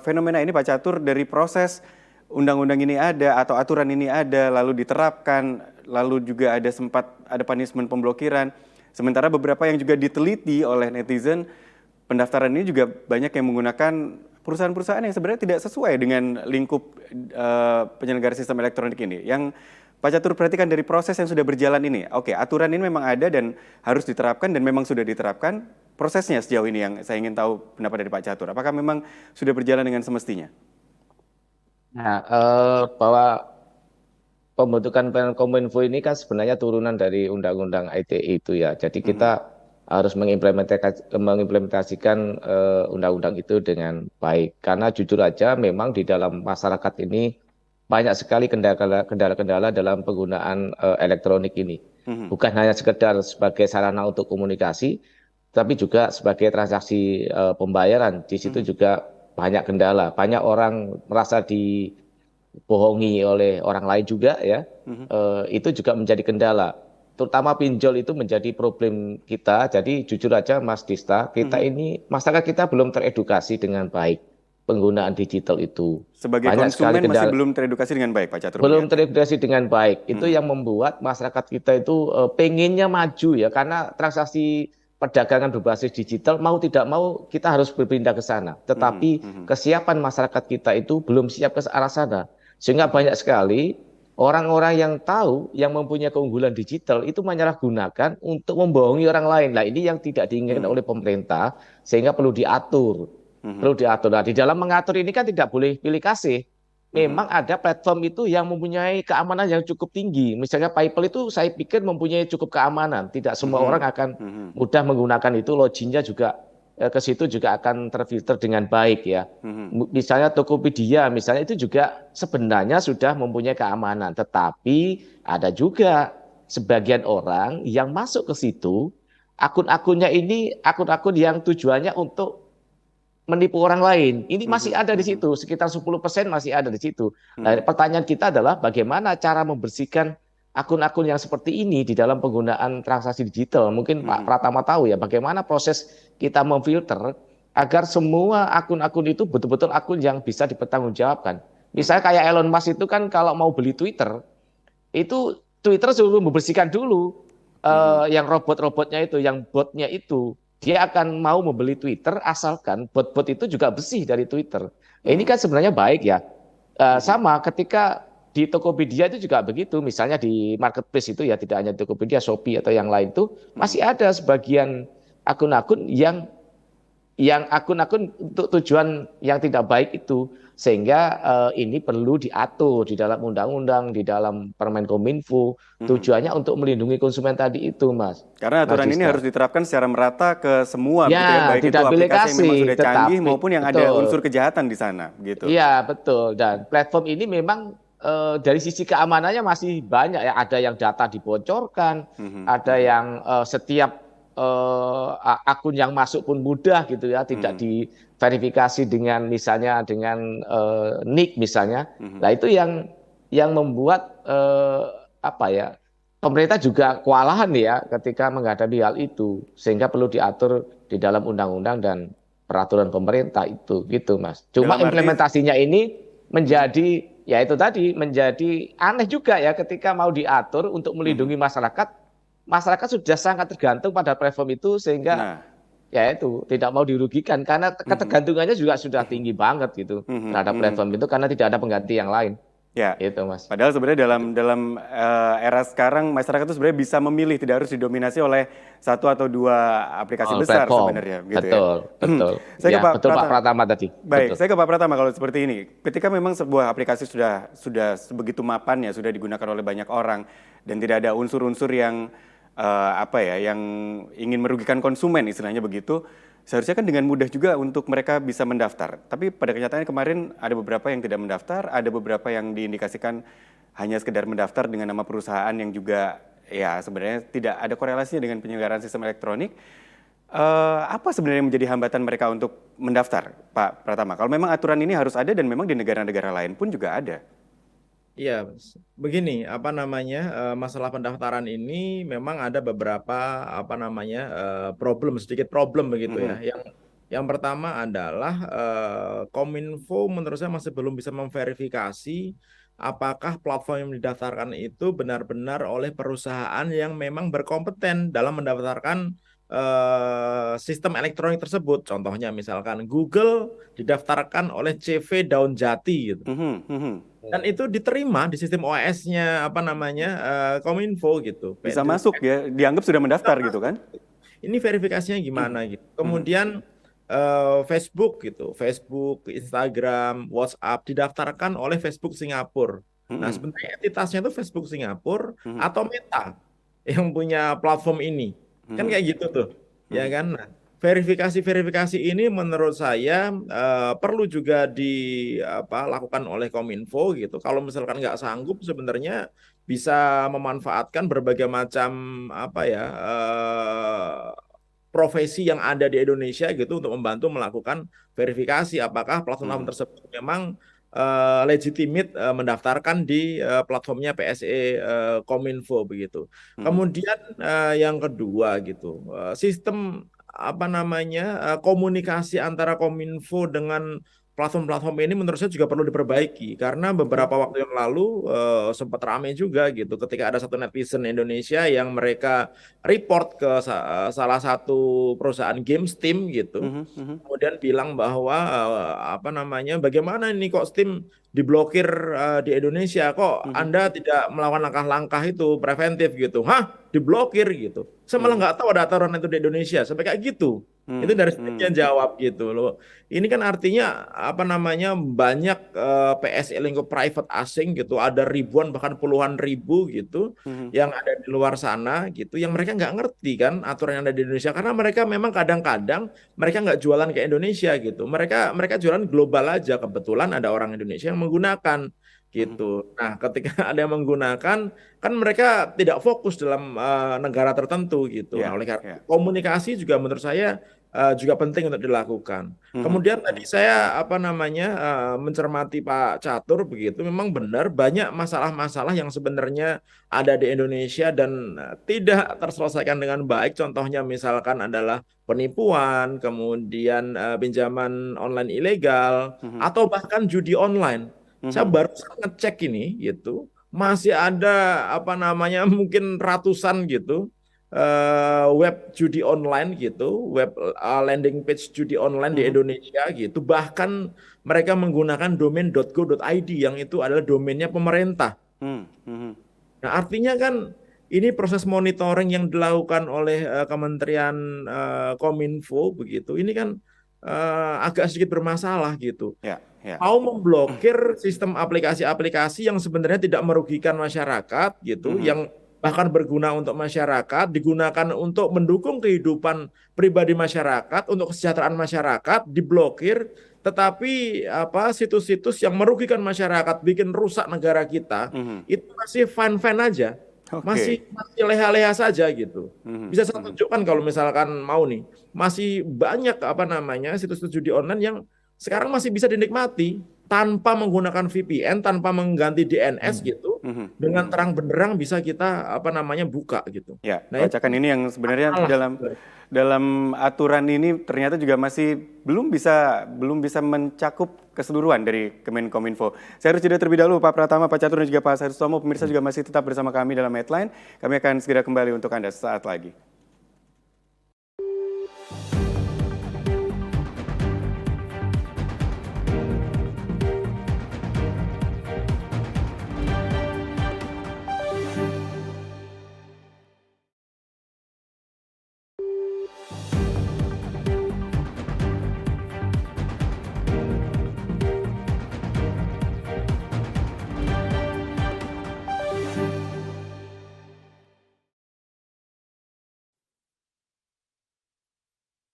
fenomena ini, Pak Catur, dari proses undang-undang ini ada atau aturan ini ada lalu diterapkan, lalu juga sempat ada punishment pemblokiran. Sementara beberapa yang juga diteliti oleh netizen, pendaftaran ini juga banyak yang menggunakan perusahaan-perusahaan yang sebenarnya tidak sesuai dengan lingkup penyelenggara sistem elektronik ini. Yang Pak Catur perhatikan dari proses yang sudah berjalan ini, oke, aturan ini memang ada dan harus diterapkan dan memang sudah diterapkan. Prosesnya sejauh ini yang saya ingin tahu pendapat dari Pak Catur. Apakah memang sudah berjalan dengan semestinya? Nah, bahwa pembentukan Kominfo ini kan sebenarnya turunan dari Undang-Undang ITE itu ya. Jadi kita harus mengimplementasikan undang-undang itu dengan baik. Karena jujur aja memang di dalam masyarakat ini banyak sekali kendala-kendala dalam penggunaan elektronik ini. Bukan hanya sekedar sebagai sarana untuk komunikasi, tapi juga sebagai transaksi pembayaran. Di situ juga banyak kendala, banyak orang merasa dibohongi oleh orang lain juga ya. Itu juga menjadi kendala. terutama pinjol itu menjadi problem kita. Jadi jujur aja Mas Dista, kita ini masyarakat kita belum teredukasi dengan baik penggunaan digital itu. Sebagai Banyak sekali konsumen masih belum teredukasi dengan baik, Pak Catur. belum teredukasi dengan baik. Itu yang membuat masyarakat kita itu pengennya maju ya, karena transaksi perdagangan berbasis digital mau tidak mau kita harus berpindah ke sana. Tetapi kesiapan masyarakat kita itu belum siap ke arah sana. Sehingga banyak sekali orang-orang yang tahu, yang mempunyai keunggulan digital itu menyalahgunakan untuk membohongi orang lain. Nah ini yang tidak diinginkan oleh pemerintah, sehingga perlu diatur. Perlu diatur. Nah di dalam mengatur ini kan tidak boleh pilih kasih. Memang ada platform itu yang mempunyai keamanan yang cukup tinggi. Misalnya PayPal itu saya pikir mempunyai cukup keamanan. Tidak semua orang akan mudah menggunakan itu. Loginnya juga ke situ juga akan terfilter dengan baik ya. Misalnya Tokopedia misalnya itu juga sebenarnya sudah mempunyai keamanan. Tetapi ada juga sebagian orang yang masuk ke situ, akun-akunnya ini akun-akun yang tujuannya untuk menipu orang lain. Ini masih ada di situ, sekitar 10% masih ada di situ. Nah, pertanyaan kita adalah bagaimana cara membersihkan akun-akun yang seperti ini di dalam penggunaan transaksi digital. Mungkin Pak Pratama tahu ya bagaimana proses kita memfilter agar semua akun-akun itu betul-betul akun yang bisa dipertanggungjawabkan. Misalnya kayak Elon Musk itu kan kalau mau beli Twitter, itu Twitter suruh membersihkan dulu yang robot-robotnya itu, yang botnya itu. Dia akan mau membeli Twitter asalkan bot-bot itu juga bersih dari Twitter. Ini kan sebenarnya baik ya. Sama ketika di Tokopedia itu juga begitu. Misalnya di marketplace itu ya tidak hanya Tokopedia, Shopee atau yang lain itu masih ada sebagian akun-akun yang akun-akun untuk tujuan yang tidak baik itu. Sehingga ini perlu diatur di dalam undang-undang, di dalam Permenkominfo, tujuannya untuk melindungi konsumen tadi itu, Mas. Karena aturan ini harus diterapkan secara merata ke semua, ya, gitu ya, baik itu aplikasi yang memang sudah canggih maupun yang betul. ada unsur kejahatan di sana, gitu. Iya, betul. Dan platform ini memang dari sisi keamanannya masih banyak ya. Ada yang data dibocorkan, ada yang setiap akun yang masuk pun mudah gitu ya, tidak diverifikasi dengan misalnya dengan nick misalnya. Nah itu yang membuat apa ya, pemerintah juga kewalahan ya ketika menghadapi hal itu, sehingga perlu diatur di dalam undang-undang dan peraturan pemerintah itu gitu Mas. Cuma implementasinya ini menjadi ya itu tadi menjadi aneh juga ya ketika mau diatur untuk melindungi masyarakat. Masyarakat sudah sangat tergantung pada platform itu sehingga ya itu tidak mau dirugikan karena ketergantungannya juga sudah tinggi banget gitu terhadap platform itu karena tidak ada pengganti yang lain. Ya, itu Mas. Padahal sebenarnya dalam era sekarang masyarakat itu sebenarnya bisa memilih, tidak harus didominasi oleh satu atau dua aplikasi besar platform. Sebenarnya. Gitu betul, ya. betul. Saya ya, ke Pak betul Pak Pratama tadi. Baik, betul. saya ke Pak Pratama kalau seperti ini. Ketika memang sebuah aplikasi sudah sebegitu mapannya, sudah digunakan oleh banyak orang dan tidak ada unsur-unsur yang yang ingin merugikan konsumen istilahnya begitu. Seharusnya kan dengan mudah juga untuk mereka bisa mendaftar. Tapi pada kenyataannya kemarin ada beberapa yang tidak mendaftar, ada beberapa yang diindikasikan hanya sekedar mendaftar dengan nama perusahaan yang juga ya sebenarnya tidak ada korelasinya dengan penyelenggaraan sistem elektronik. Apa sebenarnya yang menjadi hambatan mereka untuk mendaftar, Pak Pratama? Kalau memang aturan ini harus ada dan memang di negara-negara lain pun juga ada. Iya, begini, masalah pendaftaran ini memang ada beberapa sedikit problem begitu ya. Yang pertama adalah Kominfo menurut saya masih belum bisa memverifikasi apakah platform yang didaftarkan itu benar-benar oleh perusahaan yang memang berkompeten dalam mendaftarkan sistem elektronik tersebut. Contohnya misalkan Google didaftarkan oleh CV Daun Jati gitu. Dan itu diterima di sistem OS-nya Kominfo gitu. Bisa masuk ya, dianggap sudah mendaftar gitu kan? Ini verifikasinya gimana gitu. Kemudian Facebook gitu, Facebook, Instagram, WhatsApp didaftarkan oleh Facebook Singapura. Nah, sebenarnya entitasnya itu Facebook Singapura atau Meta yang punya platform ini. Kan kayak gitu tuh. Ya kan? Nah, verifikasi ini menurut saya perlu juga dilakukan oleh Kominfo gitu. Kalau misalkan nggak sanggup sebenarnya bisa memanfaatkan berbagai macam profesi yang ada di Indonesia gitu untuk membantu melakukan verifikasi apakah platform tersebut memang legitimate mendaftarkan di platformnya PSE Kominfo begitu. Kemudian yang kedua gitu, sistem apa namanya komunikasi antara Kominfo dengan platform-platform ini menurut saya juga perlu diperbaiki karena beberapa waktu yang lalu sempat ramai juga gitu ketika ada satu netizen Indonesia yang mereka report ke salah satu perusahaan game Steam gitu. Kemudian bilang bahwa apa namanya bagaimana ini kok Steam diblokir di Indonesia, kok Anda tidak melakukan langkah-langkah itu preventif gitu. Hah, diblokir gitu. Saya malah nggak tahu ada aturan itu di Indonesia sampai kayak gitu. Itu dari Steam yang jawab gitu loh. Ini kan artinya apa namanya banyak PSE lingkup private asing gitu, ada ribuan bahkan puluhan ribu gitu yang ada di luar sana gitu, yang mereka nggak ngerti kan aturan yang ada di Indonesia karena mereka memang kadang-kadang mereka nggak jualan ke Indonesia gitu, mereka jualan global aja. Kebetulan ada orang Indonesia yang menggunakan gitu. Nah, ketika ada yang menggunakan, kan mereka tidak fokus dalam negara tertentu gitu. Nah, oleh karena komunikasi juga menurut saya juga penting untuk dilakukan. Kemudian tadi saya apa namanya mencermati Pak Catur begitu, memang benar banyak masalah-masalah yang sebenarnya ada di Indonesia dan tidak terselesaikan dengan baik. Contohnya misalkan adalah penipuan, kemudian pinjaman online ilegal, atau bahkan judi online. Saya baru ngecek ini gitu, masih ada apa namanya mungkin ratusan gitu web judi online gitu, web landing page judi online di Indonesia gitu. Bahkan mereka menggunakan domain .go.id yang itu adalah domainnya pemerintah. Nah, artinya kan ini proses monitoring yang dilakukan oleh Kementerian Kominfo begitu. Ini kan agak sedikit bermasalah gitu. Mau memblokir sistem aplikasi-aplikasi yang sebenarnya tidak merugikan masyarakat gitu, yang bahkan berguna untuk masyarakat, digunakan untuk mendukung kehidupan pribadi masyarakat, untuk kesejahteraan masyarakat, diblokir. Tetapi apa situs-situs yang merugikan masyarakat, bikin rusak negara kita, itu masih fine-fine aja. Masih leha-leha saja gitu. Bisa saya tunjukkan kalau misalkan mau nih, masih banyak apa namanya situs-situs judi online yang sekarang masih bisa dinikmati tanpa menggunakan VPN, tanpa mengganti DNS gitu, dengan terang benderang bisa kita apa namanya buka gitu. Ya, nah, bacakan ini yang sebenarnya dalam aturan ini ternyata juga masih belum bisa mencakup keseluruhan dari Kemenkominfo. Saya harus jeda terlebih dahulu Pak Pratama, Pak Catur dan juga Pak Saryustomo. Pemirsa juga masih tetap bersama kami dalam Headline. Kami akan segera kembali untuk Anda sesaat lagi.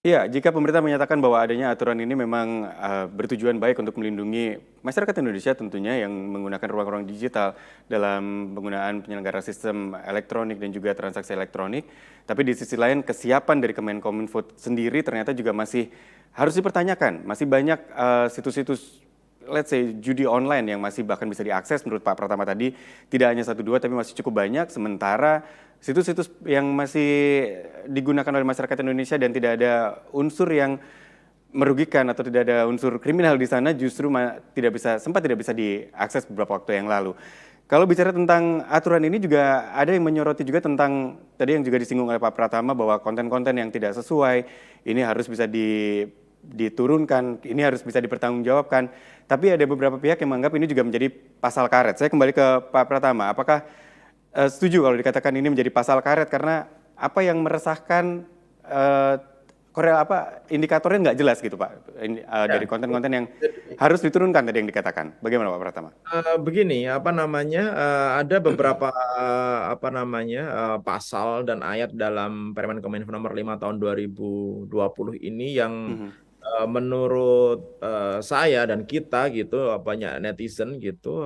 Ya, jika pemerintah menyatakan bahwa adanya aturan ini memang bertujuan baik untuk melindungi masyarakat Indonesia tentunya yang menggunakan ruang-ruang digital dalam penggunaan penyelenggara sistem elektronik dan juga transaksi elektronik. Tapi di sisi lain kesiapan dari Kemenkominfo sendiri ternyata juga masih harus dipertanyakan. Masih banyak situs-situs let's say judi online yang masih bahkan bisa diakses menurut Pak Pratama tadi, tidak hanya 1-2 tapi masih cukup banyak, sementara situs-situs yang masih digunakan oleh masyarakat Indonesia dan tidak ada unsur yang merugikan atau tidak ada unsur kriminal di sana justru sempat tidak bisa diakses beberapa waktu yang lalu. Kalau bicara tentang aturan ini juga ada yang menyoroti juga tentang tadi yang juga disinggung oleh Pak Pratama bahwa konten-konten yang tidak sesuai ini harus bisa diturunkan, ini harus bisa dipertanggungjawabkan. Tapi ada beberapa pihak yang menganggap ini juga menjadi pasal karet. Saya kembali ke Pak Pratama, apakah setuju kalau dikatakan ini menjadi pasal karet karena apa yang meresahkan indikatornya nggak jelas gitu Pak dari konten-konten yang harus diturunkan tadi yang dikatakan. Bagaimana Pak Pratama? Begini, apa namanya ada beberapa pasal dan ayat dalam Permen Kominfo nomor 5 tahun 2020 ini yang menurut saya dan kita gitu banyak netizen gitu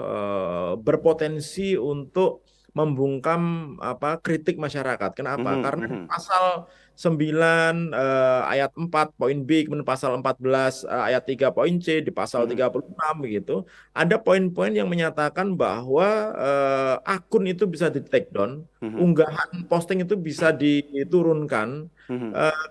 berpotensi untuk membungkam kritik masyarakat. Kenapa? Karena pasal 9 ayat 4 poin B, kemudian pasal 14 ayat 3 poin C, di pasal 36 begitu, ada poin-poin yang menyatakan bahwa akun itu bisa di take down, unggahan posting itu bisa diturunkan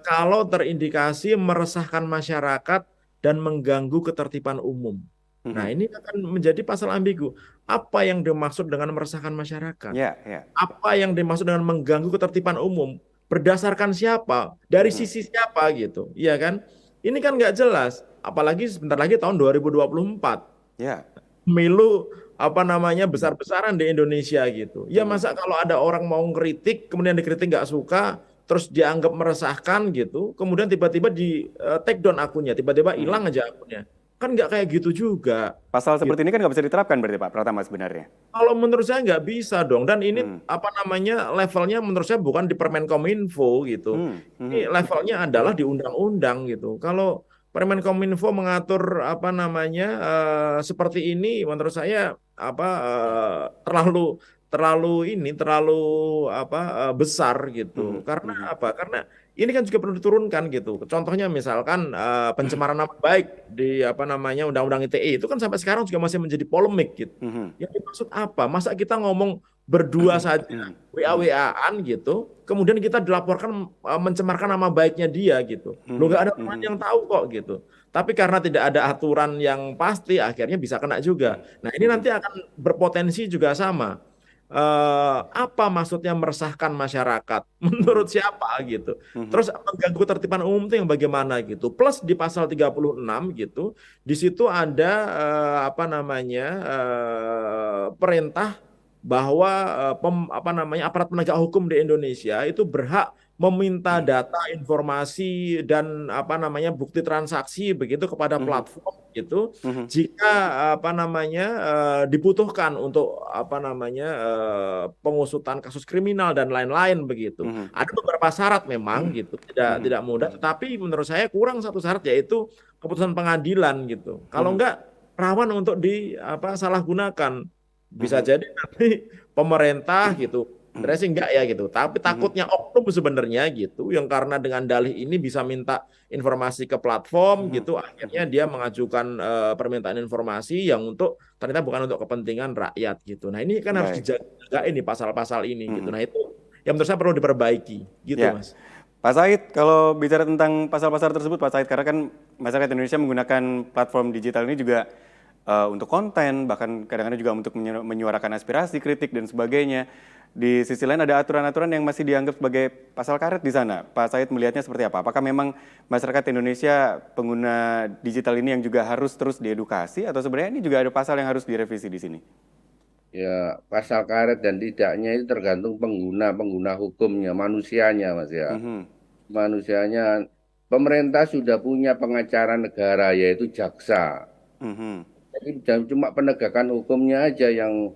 kalau terindikasi meresahkan masyarakat dan mengganggu ketertiban umum. Nah, ini akan menjadi pasal ambigu. Apa yang dimaksud dengan meresahkan masyarakat? Apa yang dimaksud dengan mengganggu ketertiban umum? Berdasarkan siapa? Dari sisi siapa gitu? Iya kan? Ini kan nggak jelas. Apalagi sebentar lagi tahun 2024. Pemilu besar-besaran di Indonesia gitu. Ya masa kalau ada orang mau ngeritik, kemudian dikritik nggak suka, terus dianggap meresahkan gitu, kemudian tiba-tiba di take down akunnya, tiba-tiba hilang aja akunnya. Kan nggak kayak gitu juga. Pasal seperti ini kan nggak bisa diterapkan berarti Pak Pratama sebenarnya. Kalau menurut saya nggak bisa dong. Dan ini levelnya menurut saya bukan di Permenkominfo gitu. Ini levelnya adalah di undang-undang gitu. Kalau Permenkominfo mengatur seperti ini, menurut saya terlalu besar gitu. Karena apa? Karena ini kan juga perlu diturunkan gitu. Contohnya misalkan pencemaran nama baik di Undang-Undang ITE itu kan sampai sekarang juga masih menjadi polemik gitu. Yang dimaksud apa? Masa kita ngomong berdua saja, WA-WA-an gitu, kemudian kita dilaporkan mencemarkan nama baiknya dia gitu. Loh, nggak ada orang yang tahu kok gitu. Tapi karena tidak ada aturan yang pasti, akhirnya bisa kena juga. Nah, ini nanti akan berpotensi juga sama. Apa maksudnya meresahkan masyarakat? Menurut siapa gitu? Terus mengganggu ketertiban umum itu yang bagaimana gitu? Plus di pasal 36 gitu, di situ ada perintah bahwa aparat penegak hukum di Indonesia itu berhak meminta data, informasi dan bukti transaksi begitu kepada platform gitu jika dibutuhkan untuk pengusutan kasus kriminal dan lain-lain begitu. Ada beberapa syarat memang gitu, tidak mudah, tetapi menurut saya kurang satu syarat, yaitu keputusan pengadilan gitu. Kalau enggak rawan untuk disalahgunakan. Bisa jadi nanti pemerintah gitu, sebenarnya sih enggak ya gitu, tapi takutnya oknum sebenarnya gitu, yang karena dengan dalih ini bisa minta informasi ke platform gitu, akhirnya dia mengajukan permintaan informasi yang ternyata bukan untuk kepentingan rakyat gitu. Nah, ini kan harus dijaga ini pasal-pasal ini gitu. Nah, itu yang menurut saya perlu diperbaiki gitu, Mas. Pak Said, kalau bicara tentang pasal-pasal tersebut, Pak Said, karena kan masyarakat Indonesia menggunakan platform digital ini juga untuk konten, bahkan kadang-kadang juga untuk menyuarakan aspirasi, kritik, dan sebagainya. Di sisi lain ada aturan-aturan yang masih dianggap sebagai pasal karet di sana. Pak Said melihatnya seperti apa? Apakah memang masyarakat Indonesia pengguna digital ini yang juga harus terus diedukasi, atau sebenarnya ini juga ada pasal yang harus direvisi di sini? Ya, pasal karet dan tidaknya itu tergantung pengguna hukumnya, manusianya, Mas ya. Manusianya, pemerintah sudah punya pengacara negara, yaitu jaksa. Jadi cuma penegakan hukumnya aja yang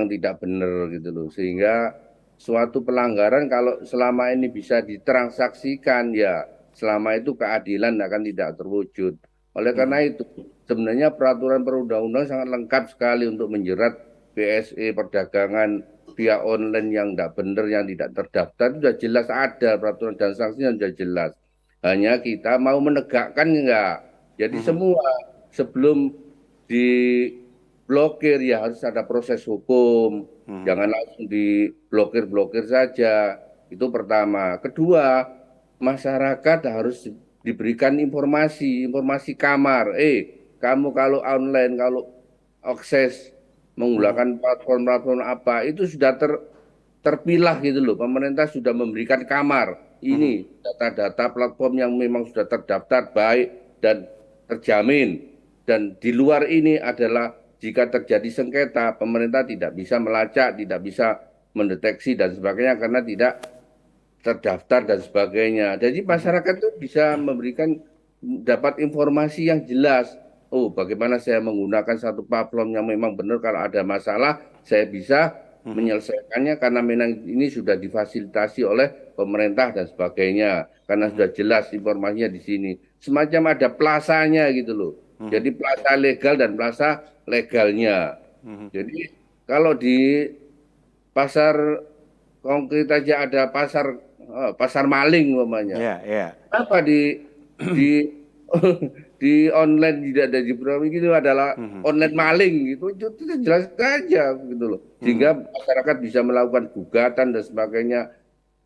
tidak benar gitu loh, sehingga suatu pelanggaran kalau selama ini bisa ditransaksikan, ya selama itu keadilan akan tidak terwujud. Oleh karena itu sebenarnya peraturan perundang-undangan sangat lengkap sekali untuk menjerat PSE, perdagangan via online yang tidak benar, yang tidak terdaftar. Itu sudah jelas ada peraturan dan sanksinya sudah jelas. Hanya kita mau menegakkan enggak. Jadi semua sebelum diblokir ya harus ada proses hukum, jangan langsung diblokir saja. Itu pertama. Kedua, masyarakat harus diberikan informasi kamar. Kamu kalau online, kalau akses menggunakan platform apa, itu sudah terpilah gitu loh. Pemerintah sudah memberikan kamar. Ini data-data platform yang memang sudah terdaftar baik dan terjamin. Dan di luar ini adalah jika terjadi sengketa, pemerintah tidak bisa melacak, tidak bisa mendeteksi dan sebagainya karena tidak terdaftar dan sebagainya. Jadi masyarakat itu bisa dapat informasi yang jelas. Oh, bagaimana saya menggunakan satu platform yang memang benar, kalau ada masalah saya bisa menyelesaikannya karena memang ini sudah difasilitasi oleh pemerintah dan sebagainya. Karena sudah jelas informasinya di sini. Semacam ada plasanya gitu loh. Jadi plaza legal dan plaza legalnya. Jadi kalau di pasar konkret aja ada pasar maling umpamanya. Apa di di online tidak ada di program itu adalah online maling gitu, itu jelas saja gitu loh. Sehingga masyarakat bisa melakukan gugatan dan sebagainya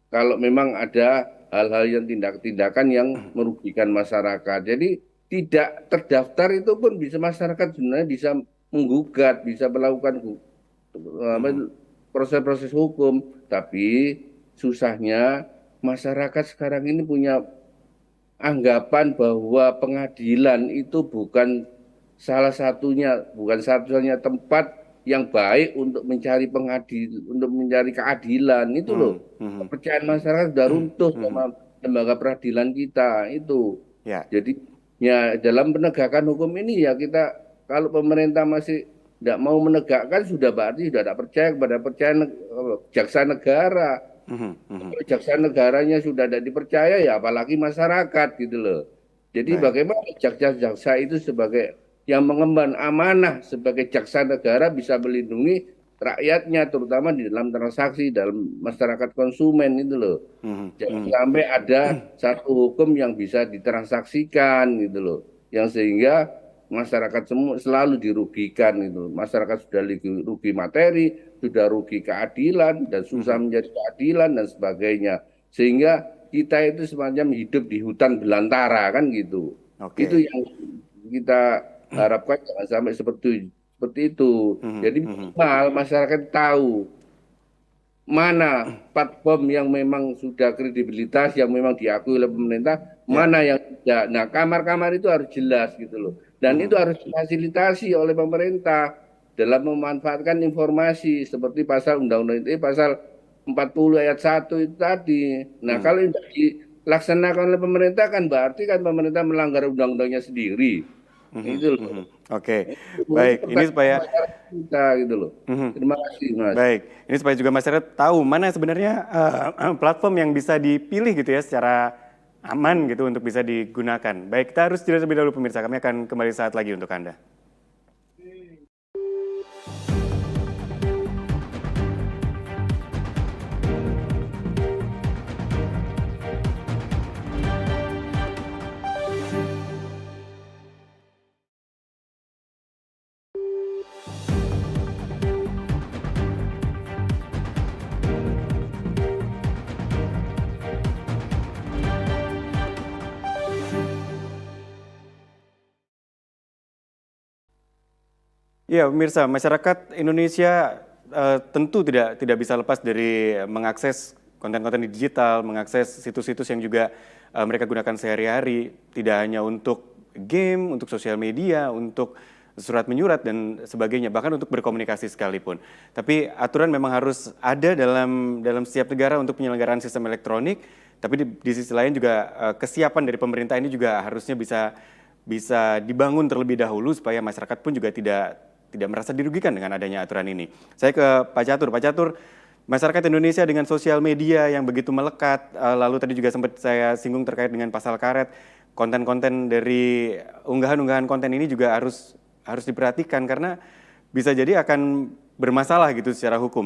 kalau memang ada hal-hal yang tindakan yang merugikan masyarakat. Jadi tidak terdaftar itu pun bisa masyarakat sebenarnya bisa menggugat, bisa melakukan proses-proses hukum. Tapi susahnya masyarakat sekarang ini punya anggapan bahwa pengadilan itu bukan satu-satunya tempat yang baik untuk mencari keadilan itu loh. Kepercayaan masyarakat sudah runtuh sama lembaga peradilan kita itu. Jadi ya dalam penegakan hukum ini ya kita, kalau pemerintah masih tidak mau menegakkan, sudah berarti sudah tidak percaya jaksa negara. Kalau jaksa negaranya sudah tidak dipercaya, ya apalagi masyarakat gitu loh. Jadi bagaimana jaksa itu sebagai yang mengemban amanah sebagai jaksa negara bisa melindungi rakyatnya, terutama di dalam transaksi dalam masyarakat konsumen itu loh. Jangan sampai ada satu hukum yang bisa ditransaksikan gitu loh, yang sehingga masyarakat semua selalu dirugikan itu. Masyarakat sudah rugi materi, sudah rugi keadilan dan susah menjadi keadilan dan sebagainya. Sehingga kita itu semacam hidup di hutan belantara kan gitu. Itu yang kita harapkan jangan sampai seperti itu. Jadi minimal masyarakat tahu mana platform yang memang sudah kredibilitas, yang memang diakui oleh pemerintah, mana yang tidak. Nah, kamar-kamar itu harus jelas gitu loh. Dan itu harus difasilitasi oleh pemerintah dalam memanfaatkan informasi seperti pasal Undang-Undang ITE pasal 40 ayat 1 itu tadi. Nah, kalau tidak dilaksanakan oleh pemerintah kan berarti kan pemerintah melanggar undang-undangnya sendiri. Itu loh. Baik. Ini supaya kita gitu loh. Terima kasih, Mas. Baik. Ini supaya juga masyarakat tahu mana sebenarnya platform yang bisa dipilih gitu ya secara aman gitu untuk bisa digunakan. Baik, kita harus jeda terlebih dahulu pemirsa. Kami akan kembali saat lagi untuk Anda. Ya, pemirsa, masyarakat Indonesia tentu tidak bisa lepas dari mengakses konten-konten digital, mengakses situs-situs yang juga mereka gunakan sehari-hari, tidak hanya untuk game, untuk sosial media, untuk surat menyurat dan sebagainya, bahkan untuk berkomunikasi sekalipun. Tapi aturan memang harus ada dalam setiap negara untuk penyelenggaraan sistem elektronik, tapi di sisi lain juga kesiapan dari pemerintah ini juga harusnya bisa dibangun terlebih dahulu supaya masyarakat pun juga tidak merasa dirugikan dengan adanya aturan ini. Saya ke Pak Catur. Pak Catur, masyarakat Indonesia dengan sosial media yang begitu melekat, lalu tadi juga sempat saya singgung terkait dengan pasal karet, konten-konten dari unggahan-unggahan konten ini juga harus diperhatikan karena bisa jadi akan bermasalah gitu secara hukum.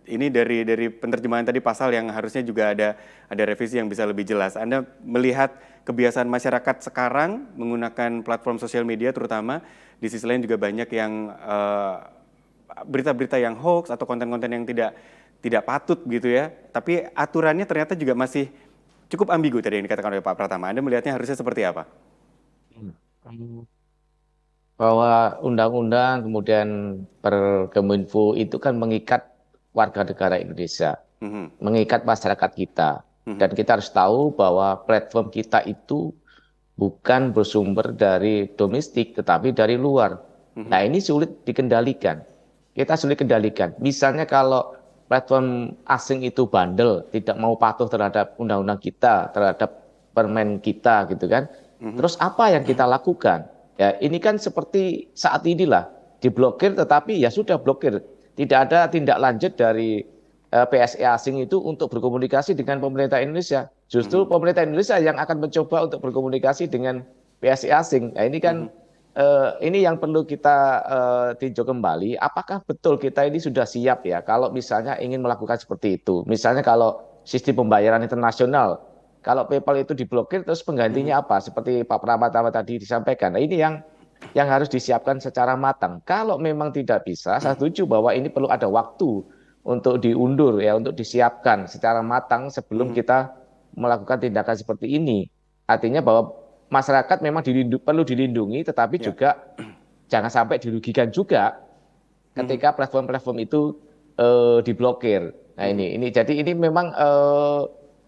Ini dari penerjemahan tadi pasal yang harusnya juga ada revisi yang bisa lebih jelas. Anda melihat kebiasaan masyarakat sekarang menggunakan platform sosial media terutama, di sisi lain juga banyak yang berita-berita yang hoax atau konten-konten yang tidak patut gitu ya. Tapi aturannya ternyata juga masih cukup ambigu tadi yang dikatakan oleh Pak Pratama. Anda melihatnya harusnya seperti apa? Bahwa undang-undang kemudian Perkominfo itu kan mengikat warga negara Indonesia, mengikat masyarakat kita. Dan kita harus tahu bahwa platform kita itu bukan bersumber dari domestik, tetapi dari luar. Nah, ini sulit dikendalikan. Kita sulit kendalikan. Misalnya kalau platform asing itu bandel, tidak mau patuh terhadap undang-undang kita, terhadap permen kita gitu kan. Terus apa yang kita lakukan? Ya, ini kan seperti saat inilah, diblokir tetapi ya sudah blokir. Tidak ada tindak lanjut dari PSE asing itu untuk berkomunikasi dengan pemerintah Indonesia. Justru pemerintah Indonesia yang akan mencoba untuk berkomunikasi dengan PSE asing. Nah, ini kan ini yang perlu kita tinjau kembali, apakah betul kita ini sudah siap ya kalau misalnya ingin melakukan seperti itu. Misalnya kalau sistem pembayaran internasional, kalau PayPal itu diblokir terus penggantinya apa? Seperti Pak Pratama tadi disampaikan. Nah, ini yang harus disiapkan secara matang. Kalau memang tidak bisa, saya setuju bahwa ini perlu ada waktu untuk diundur ya, untuk disiapkan secara matang sebelum kita melakukan tindakan seperti ini. Artinya bahwa masyarakat memang perlu dilindungi, tetapi juga jangan sampai dirugikan juga ketika platform-platform itu diblokir. Nah jadi ini memang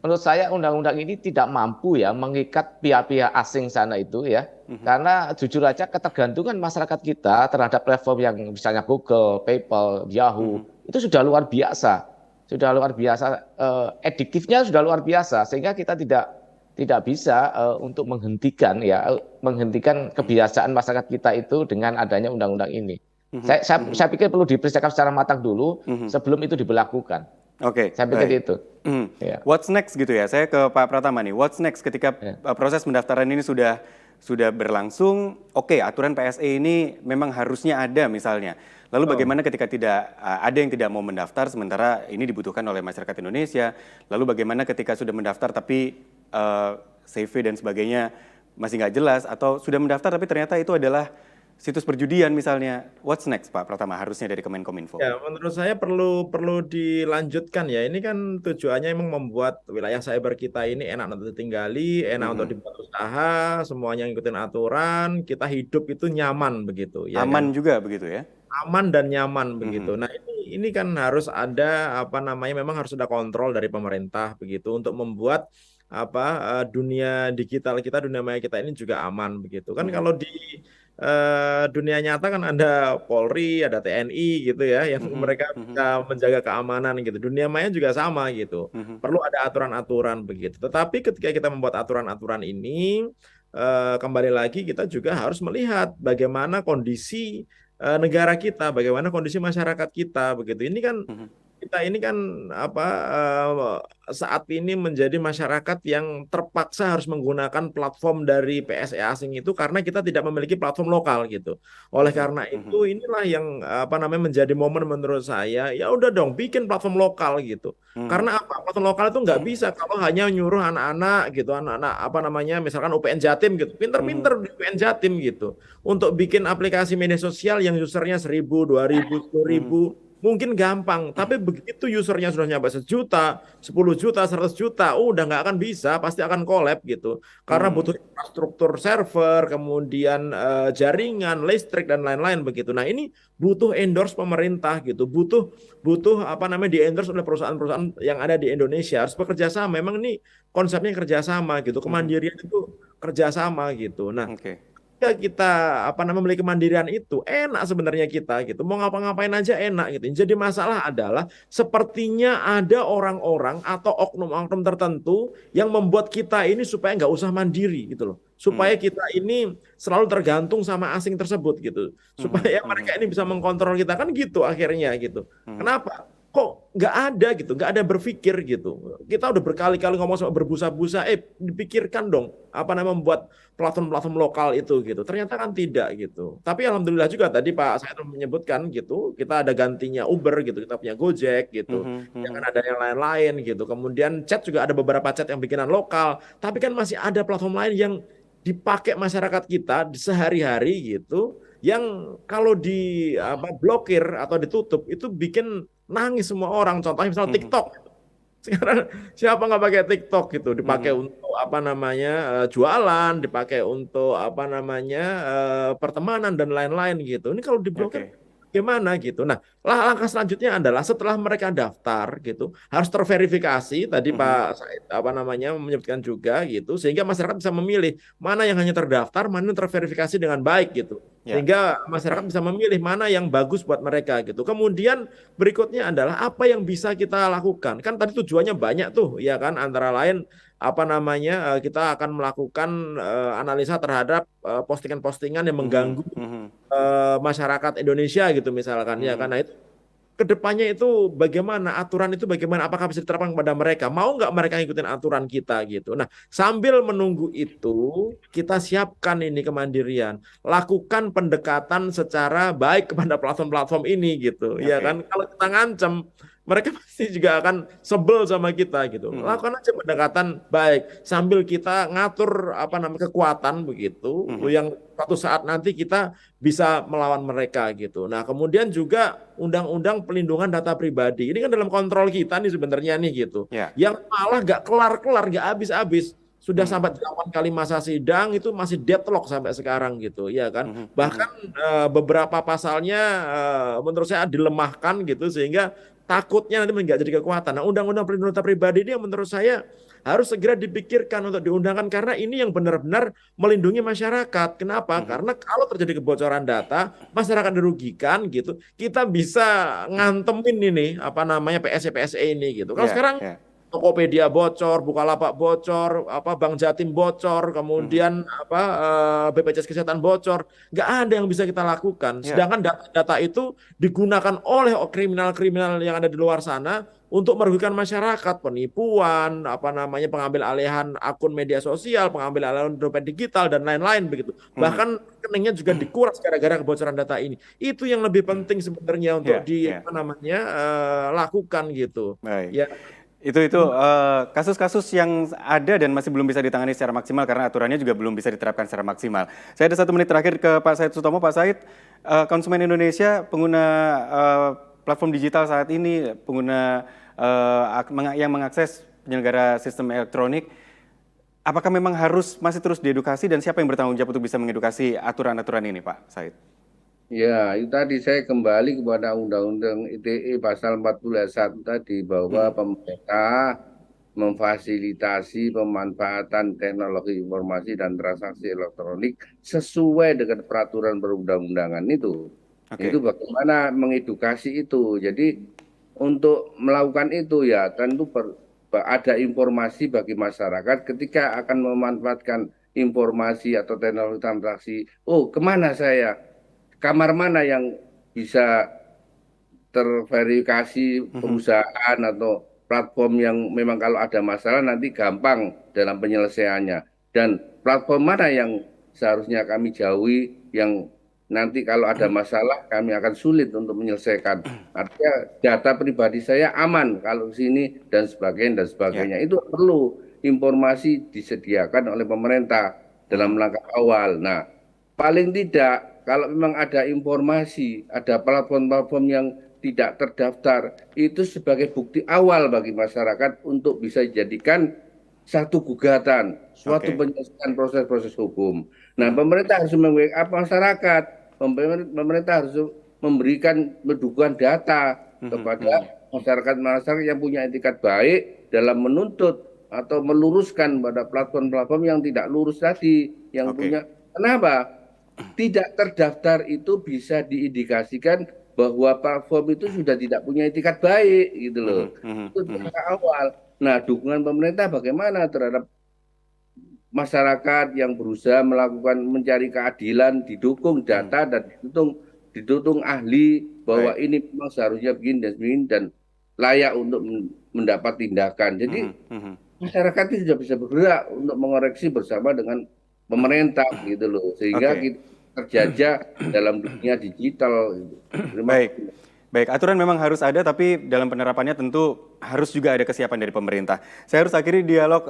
menurut saya undang-undang ini tidak mampu ya mengikat pihak-pihak asing sana itu ya, karena jujur aja ketergantungan masyarakat kita terhadap platform yang misalnya Google, PayPal, Yahoo itu sudah luar biasa, adiktifnya sudah luar biasa, sehingga kita tidak bisa untuk menghentikan kebiasaan masyarakat kita itu dengan adanya undang-undang ini. Saya pikir perlu dipersiapkan secara matang dulu sebelum itu diberlakukan. Oke, saya pikir itu. Ya. What's next gitu ya? Saya ke Pak Pratama nih. What's next ketika proses pendaftaran ini sudah berlangsung? Oke, aturan PSE ini memang harusnya ada misalnya. Lalu bagaimana ketika ada yang tidak mau mendaftar sementara ini dibutuhkan oleh masyarakat Indonesia? Lalu bagaimana ketika sudah mendaftar tapi CV dan sebagainya masih nggak jelas, atau sudah mendaftar tapi ternyata itu adalah situs perjudian misalnya. What's next Pak Pratama harusnya dari Kemenkominfo? Ya, menurut saya perlu dilanjutkan ya. Ini kan tujuannya emang membuat wilayah cyber kita ini enak untuk ditinggali, enak untuk dibuat usaha, semuanya ngikutin aturan, kita hidup itu nyaman begitu. Ya, aman kan? juga begitu ya? Aman dan nyaman begitu. Nah ini kan harus ada memang harus ada kontrol dari pemerintah begitu untuk membuat dunia digital kita, dunia maya kita ini juga aman begitu kan. Kalau di dunia nyata kan ada Polri, ada TNI gitu ya, yang mereka bisa menjaga keamanan gitu. Dunia maya juga sama gitu. Perlu ada aturan-aturan begitu. Tetapi ketika kita membuat aturan-aturan ini, kembali lagi kita juga harus melihat bagaimana kondisi negara kita, bagaimana kondisi masyarakat kita begitu. Ini kan kita ini kan saat ini menjadi masyarakat yang terpaksa harus menggunakan platform dari PSE asing itu karena kita tidak memiliki platform lokal gitu. Oleh karena itu inilah yang menjadi momen menurut saya, ya udah dong bikin platform lokal gitu. Karena platform lokal itu nggak bisa kalau hanya nyuruh anak-anak gitu, anak-anak misalkan UPN Jatim gitu, pinter-pinter di UPN Jatim gitu untuk bikin aplikasi media sosial yang usernya 1.000, 2.000, 10.000. Mungkin gampang, tapi begitu usernya sudah nyampe 1 juta, 10 juta, 100 juta, udah nggak akan bisa, pasti akan collab gitu. Karena butuh infrastruktur server, kemudian jaringan, listrik dan lain-lain begitu. Nah ini butuh endorse pemerintah gitu, butuh di endorse oleh perusahaan-perusahaan yang ada di Indonesia. Harus bekerja sama. Memang ini konsepnya kerjasama gitu, kemandirian itu kerjasama gitu. Nah. Kita memiliki kemandirian itu enak sebenarnya kita gitu, mau ngapa-ngapain aja enak gitu. Jadi masalah adalah sepertinya ada orang-orang atau oknum-oknum tertentu yang membuat kita ini supaya nggak usah mandiri gitu loh, supaya kita ini selalu tergantung sama asing tersebut gitu, supaya mereka ini bisa mengkontrol kita kan gitu akhirnya gitu. Kenapa? Kok nggak ada berpikir gitu. Kita udah berkali-kali ngomong sama berbusa-busa, dipikirkan dong membuat platform-platform lokal itu gitu. Ternyata kan tidak gitu. Tapi alhamdulillah juga tadi Pak Said menyebutkan gitu, kita ada gantinya Uber gitu, kita punya Gojek gitu. Jangan ada yang lain-lain gitu. Kemudian chat juga ada beberapa chat yang bikinan lokal, tapi kan masih ada platform lain yang dipakai masyarakat kita sehari-hari gitu, yang kalau blokir atau ditutup itu bikin nangis semua orang. Contohnya misalnya TikTok. Sekarang siapa nggak pakai TikTok gitu? Dipakai untuk jualan, dipakai untuk pertemanan dan lain-lain gitu. Ini kalau diblokir gimana gitu. Nah, langkah selanjutnya adalah setelah mereka daftar gitu, harus terverifikasi. Tadi Pak Said menyebutkan juga gitu, sehingga masyarakat bisa memilih mana yang hanya terdaftar, mana yang terverifikasi dengan baik gitu. Sehingga masyarakat bisa memilih mana yang bagus buat mereka gitu. Kemudian berikutnya adalah apa yang bisa kita lakukan. Kan tadi tujuannya banyak tuh, ya kan, antara lain kita akan melakukan analisa terhadap postingan-postingan yang mengganggu masyarakat Indonesia gitu misalkan, ya karena itu kedepannya itu bagaimana, aturan itu bagaimana, apakah bisa diterapkan kepada mereka, mau nggak mereka ngikutin aturan kita gitu. Nah, sambil menunggu itu, kita siapkan ini kemandirian, lakukan pendekatan secara baik kepada platform-platform ini gitu, ya kan. Kalau kita ngancem, mereka pasti juga akan sebel sama kita gitu. Lakukan aja pendekatan baik sambil kita ngatur kekuatan begitu yang suatu saat nanti kita bisa melawan mereka gitu. Nah, kemudian juga undang-undang pelindungan data pribadi. Ini kan dalam kontrol kita nih sebenarnya nih gitu. Yang malah nggak kelar-kelar, nggak habis-habis. Sudah sampai 8 kali masa sidang itu masih deadlock sampai sekarang gitu, ya kan. Bahkan beberapa pasalnya menurut saya dilemahkan gitu sehingga takutnya nanti nggak jadi kekuatan. Nah, undang-undang perlindungan data pribadi ini yang menurut saya harus segera dipikirkan untuk diundangkan karena ini yang benar-benar melindungi masyarakat. Kenapa? Karena kalau terjadi kebocoran data, masyarakat dirugikan gitu. Kita bisa ngantemin ini PSE ini gitu. Kalau sekarang Tokopedia bocor, Bukalapak bocor, Bank Jatim bocor, kemudian BPJS Kesehatan bocor, nggak ada yang bisa kita lakukan. Sedangkan data-data itu digunakan oleh kriminal-kriminal yang ada di luar sana untuk merugikan masyarakat, penipuan, pengambil alihan akun media sosial, pengambil alihan dompet digital dan lain-lain begitu. Bahkan rekeningnya juga dikuras gara-gara kebocoran data ini. Itu yang lebih penting sebenarnya untuk lakukan gitu. Ya. Itu kasus-kasus yang ada dan masih belum bisa ditangani secara maksimal karena aturannya juga belum bisa diterapkan secara maksimal. Saya ada 1 menit terakhir ke Pak Said Sutomo. Pak Said, konsumen Indonesia, pengguna platform digital saat ini, pengguna yang mengakses penyelenggara sistem elektronik, apakah memang masih terus diedukasi dan siapa yang bertanggung jawab untuk bisa mengedukasi aturan-aturan ini, Pak Said? Ya, itu tadi saya kembali kepada Undang-Undang ITE pasal 41 tadi bahwa pemerintah memfasilitasi pemanfaatan teknologi informasi dan transaksi elektronik sesuai dengan peraturan perundang-undangan itu. Itu bagaimana mengedukasi itu. Jadi untuk melakukan itu ya tentu ada informasi bagi masyarakat ketika akan memanfaatkan informasi atau teknologi transaksi. Oh, kemana saya? Kamar mana yang bisa terverifikasi perusahaan atau platform yang memang kalau ada masalah nanti gampang dalam penyelesaiannya. Dan platform mana yang seharusnya kami jauhi yang nanti kalau ada masalah kami akan sulit untuk menyelesaikan. Artinya data pribadi saya aman kalau sini dan sebagainya. Itu perlu informasi disediakan oleh pemerintah dalam langkah awal. Nah, paling tidak kalau memang ada informasi, ada platform-platform yang tidak terdaftar, itu sebagai bukti awal bagi masyarakat untuk bisa dijadikan satu gugatan, suatu penyelesaian proses-proses hukum. Nah, pemerintah harus meng-backup masyarakat, pemerintah harus memberikan dukungan data kepada masyarakat-masyarakat yang punya etikat baik dalam menuntut atau meluruskan pada platform-platform yang tidak lurus tadi, yang punya. Kenapa? Tidak terdaftar itu bisa diindikasikan bahwa platform itu sudah tidak punya etikat baik gitu loh. Itu langkah awal. Nah, dukungan pemerintah bagaimana terhadap masyarakat yang berusaha mencari keadilan, didukung data dan didukung ahli bahwa ini memang seharusnya begini dan layak untuk mendapat tindakan. Jadi masyarakat itu sudah bisa bergerak untuk mengoreksi bersama dengan pemerintah gitu loh, sehingga kita terjajah dalam dunia digital. Baik, aturan memang harus ada, tapi dalam penerapannya tentu harus juga ada kesiapan dari pemerintah. Saya harus akhiri dialog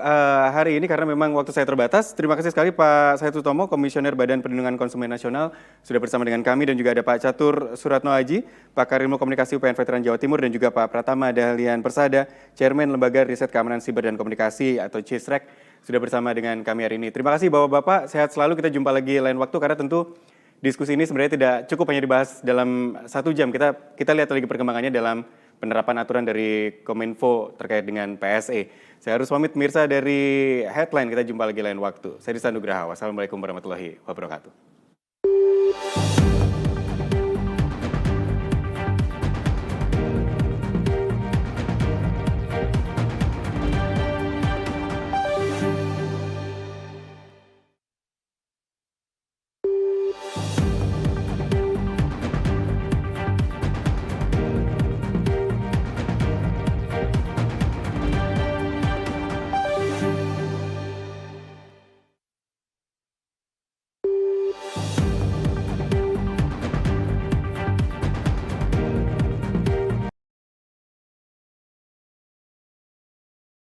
hari ini karena memang waktu saya terbatas. Terima kasih sekali Pak Said Sutomo, Komisioner Badan Perlindungan Konsumen Nasional, sudah bersama dengan kami, dan juga ada Pak Catur Suratno Aji, Pakar Ilmu Komunikasi UPN Veteran Jawa Timur, dan juga Pak Pratama Dahlian Persada, Chairman Lembaga Riset Keamanan Siber dan Komunikasi atau CISREC, sudah bersama dengan kami hari ini. Terima kasih Bapak-Bapak, sehat selalu, kita jumpa lagi lain waktu karena tentu diskusi ini sebenarnya tidak cukup hanya dibahas dalam 1 jam. Kita lihat lagi perkembangannya dalam penerapan aturan dari Kominfo terkait dengan PSE. Saya harus pamit pemirsa dari Headline, kita jumpa lagi lain waktu. Saya Dista Nugraha. Wassalamualaikum warahmatullahi wabarakatuh.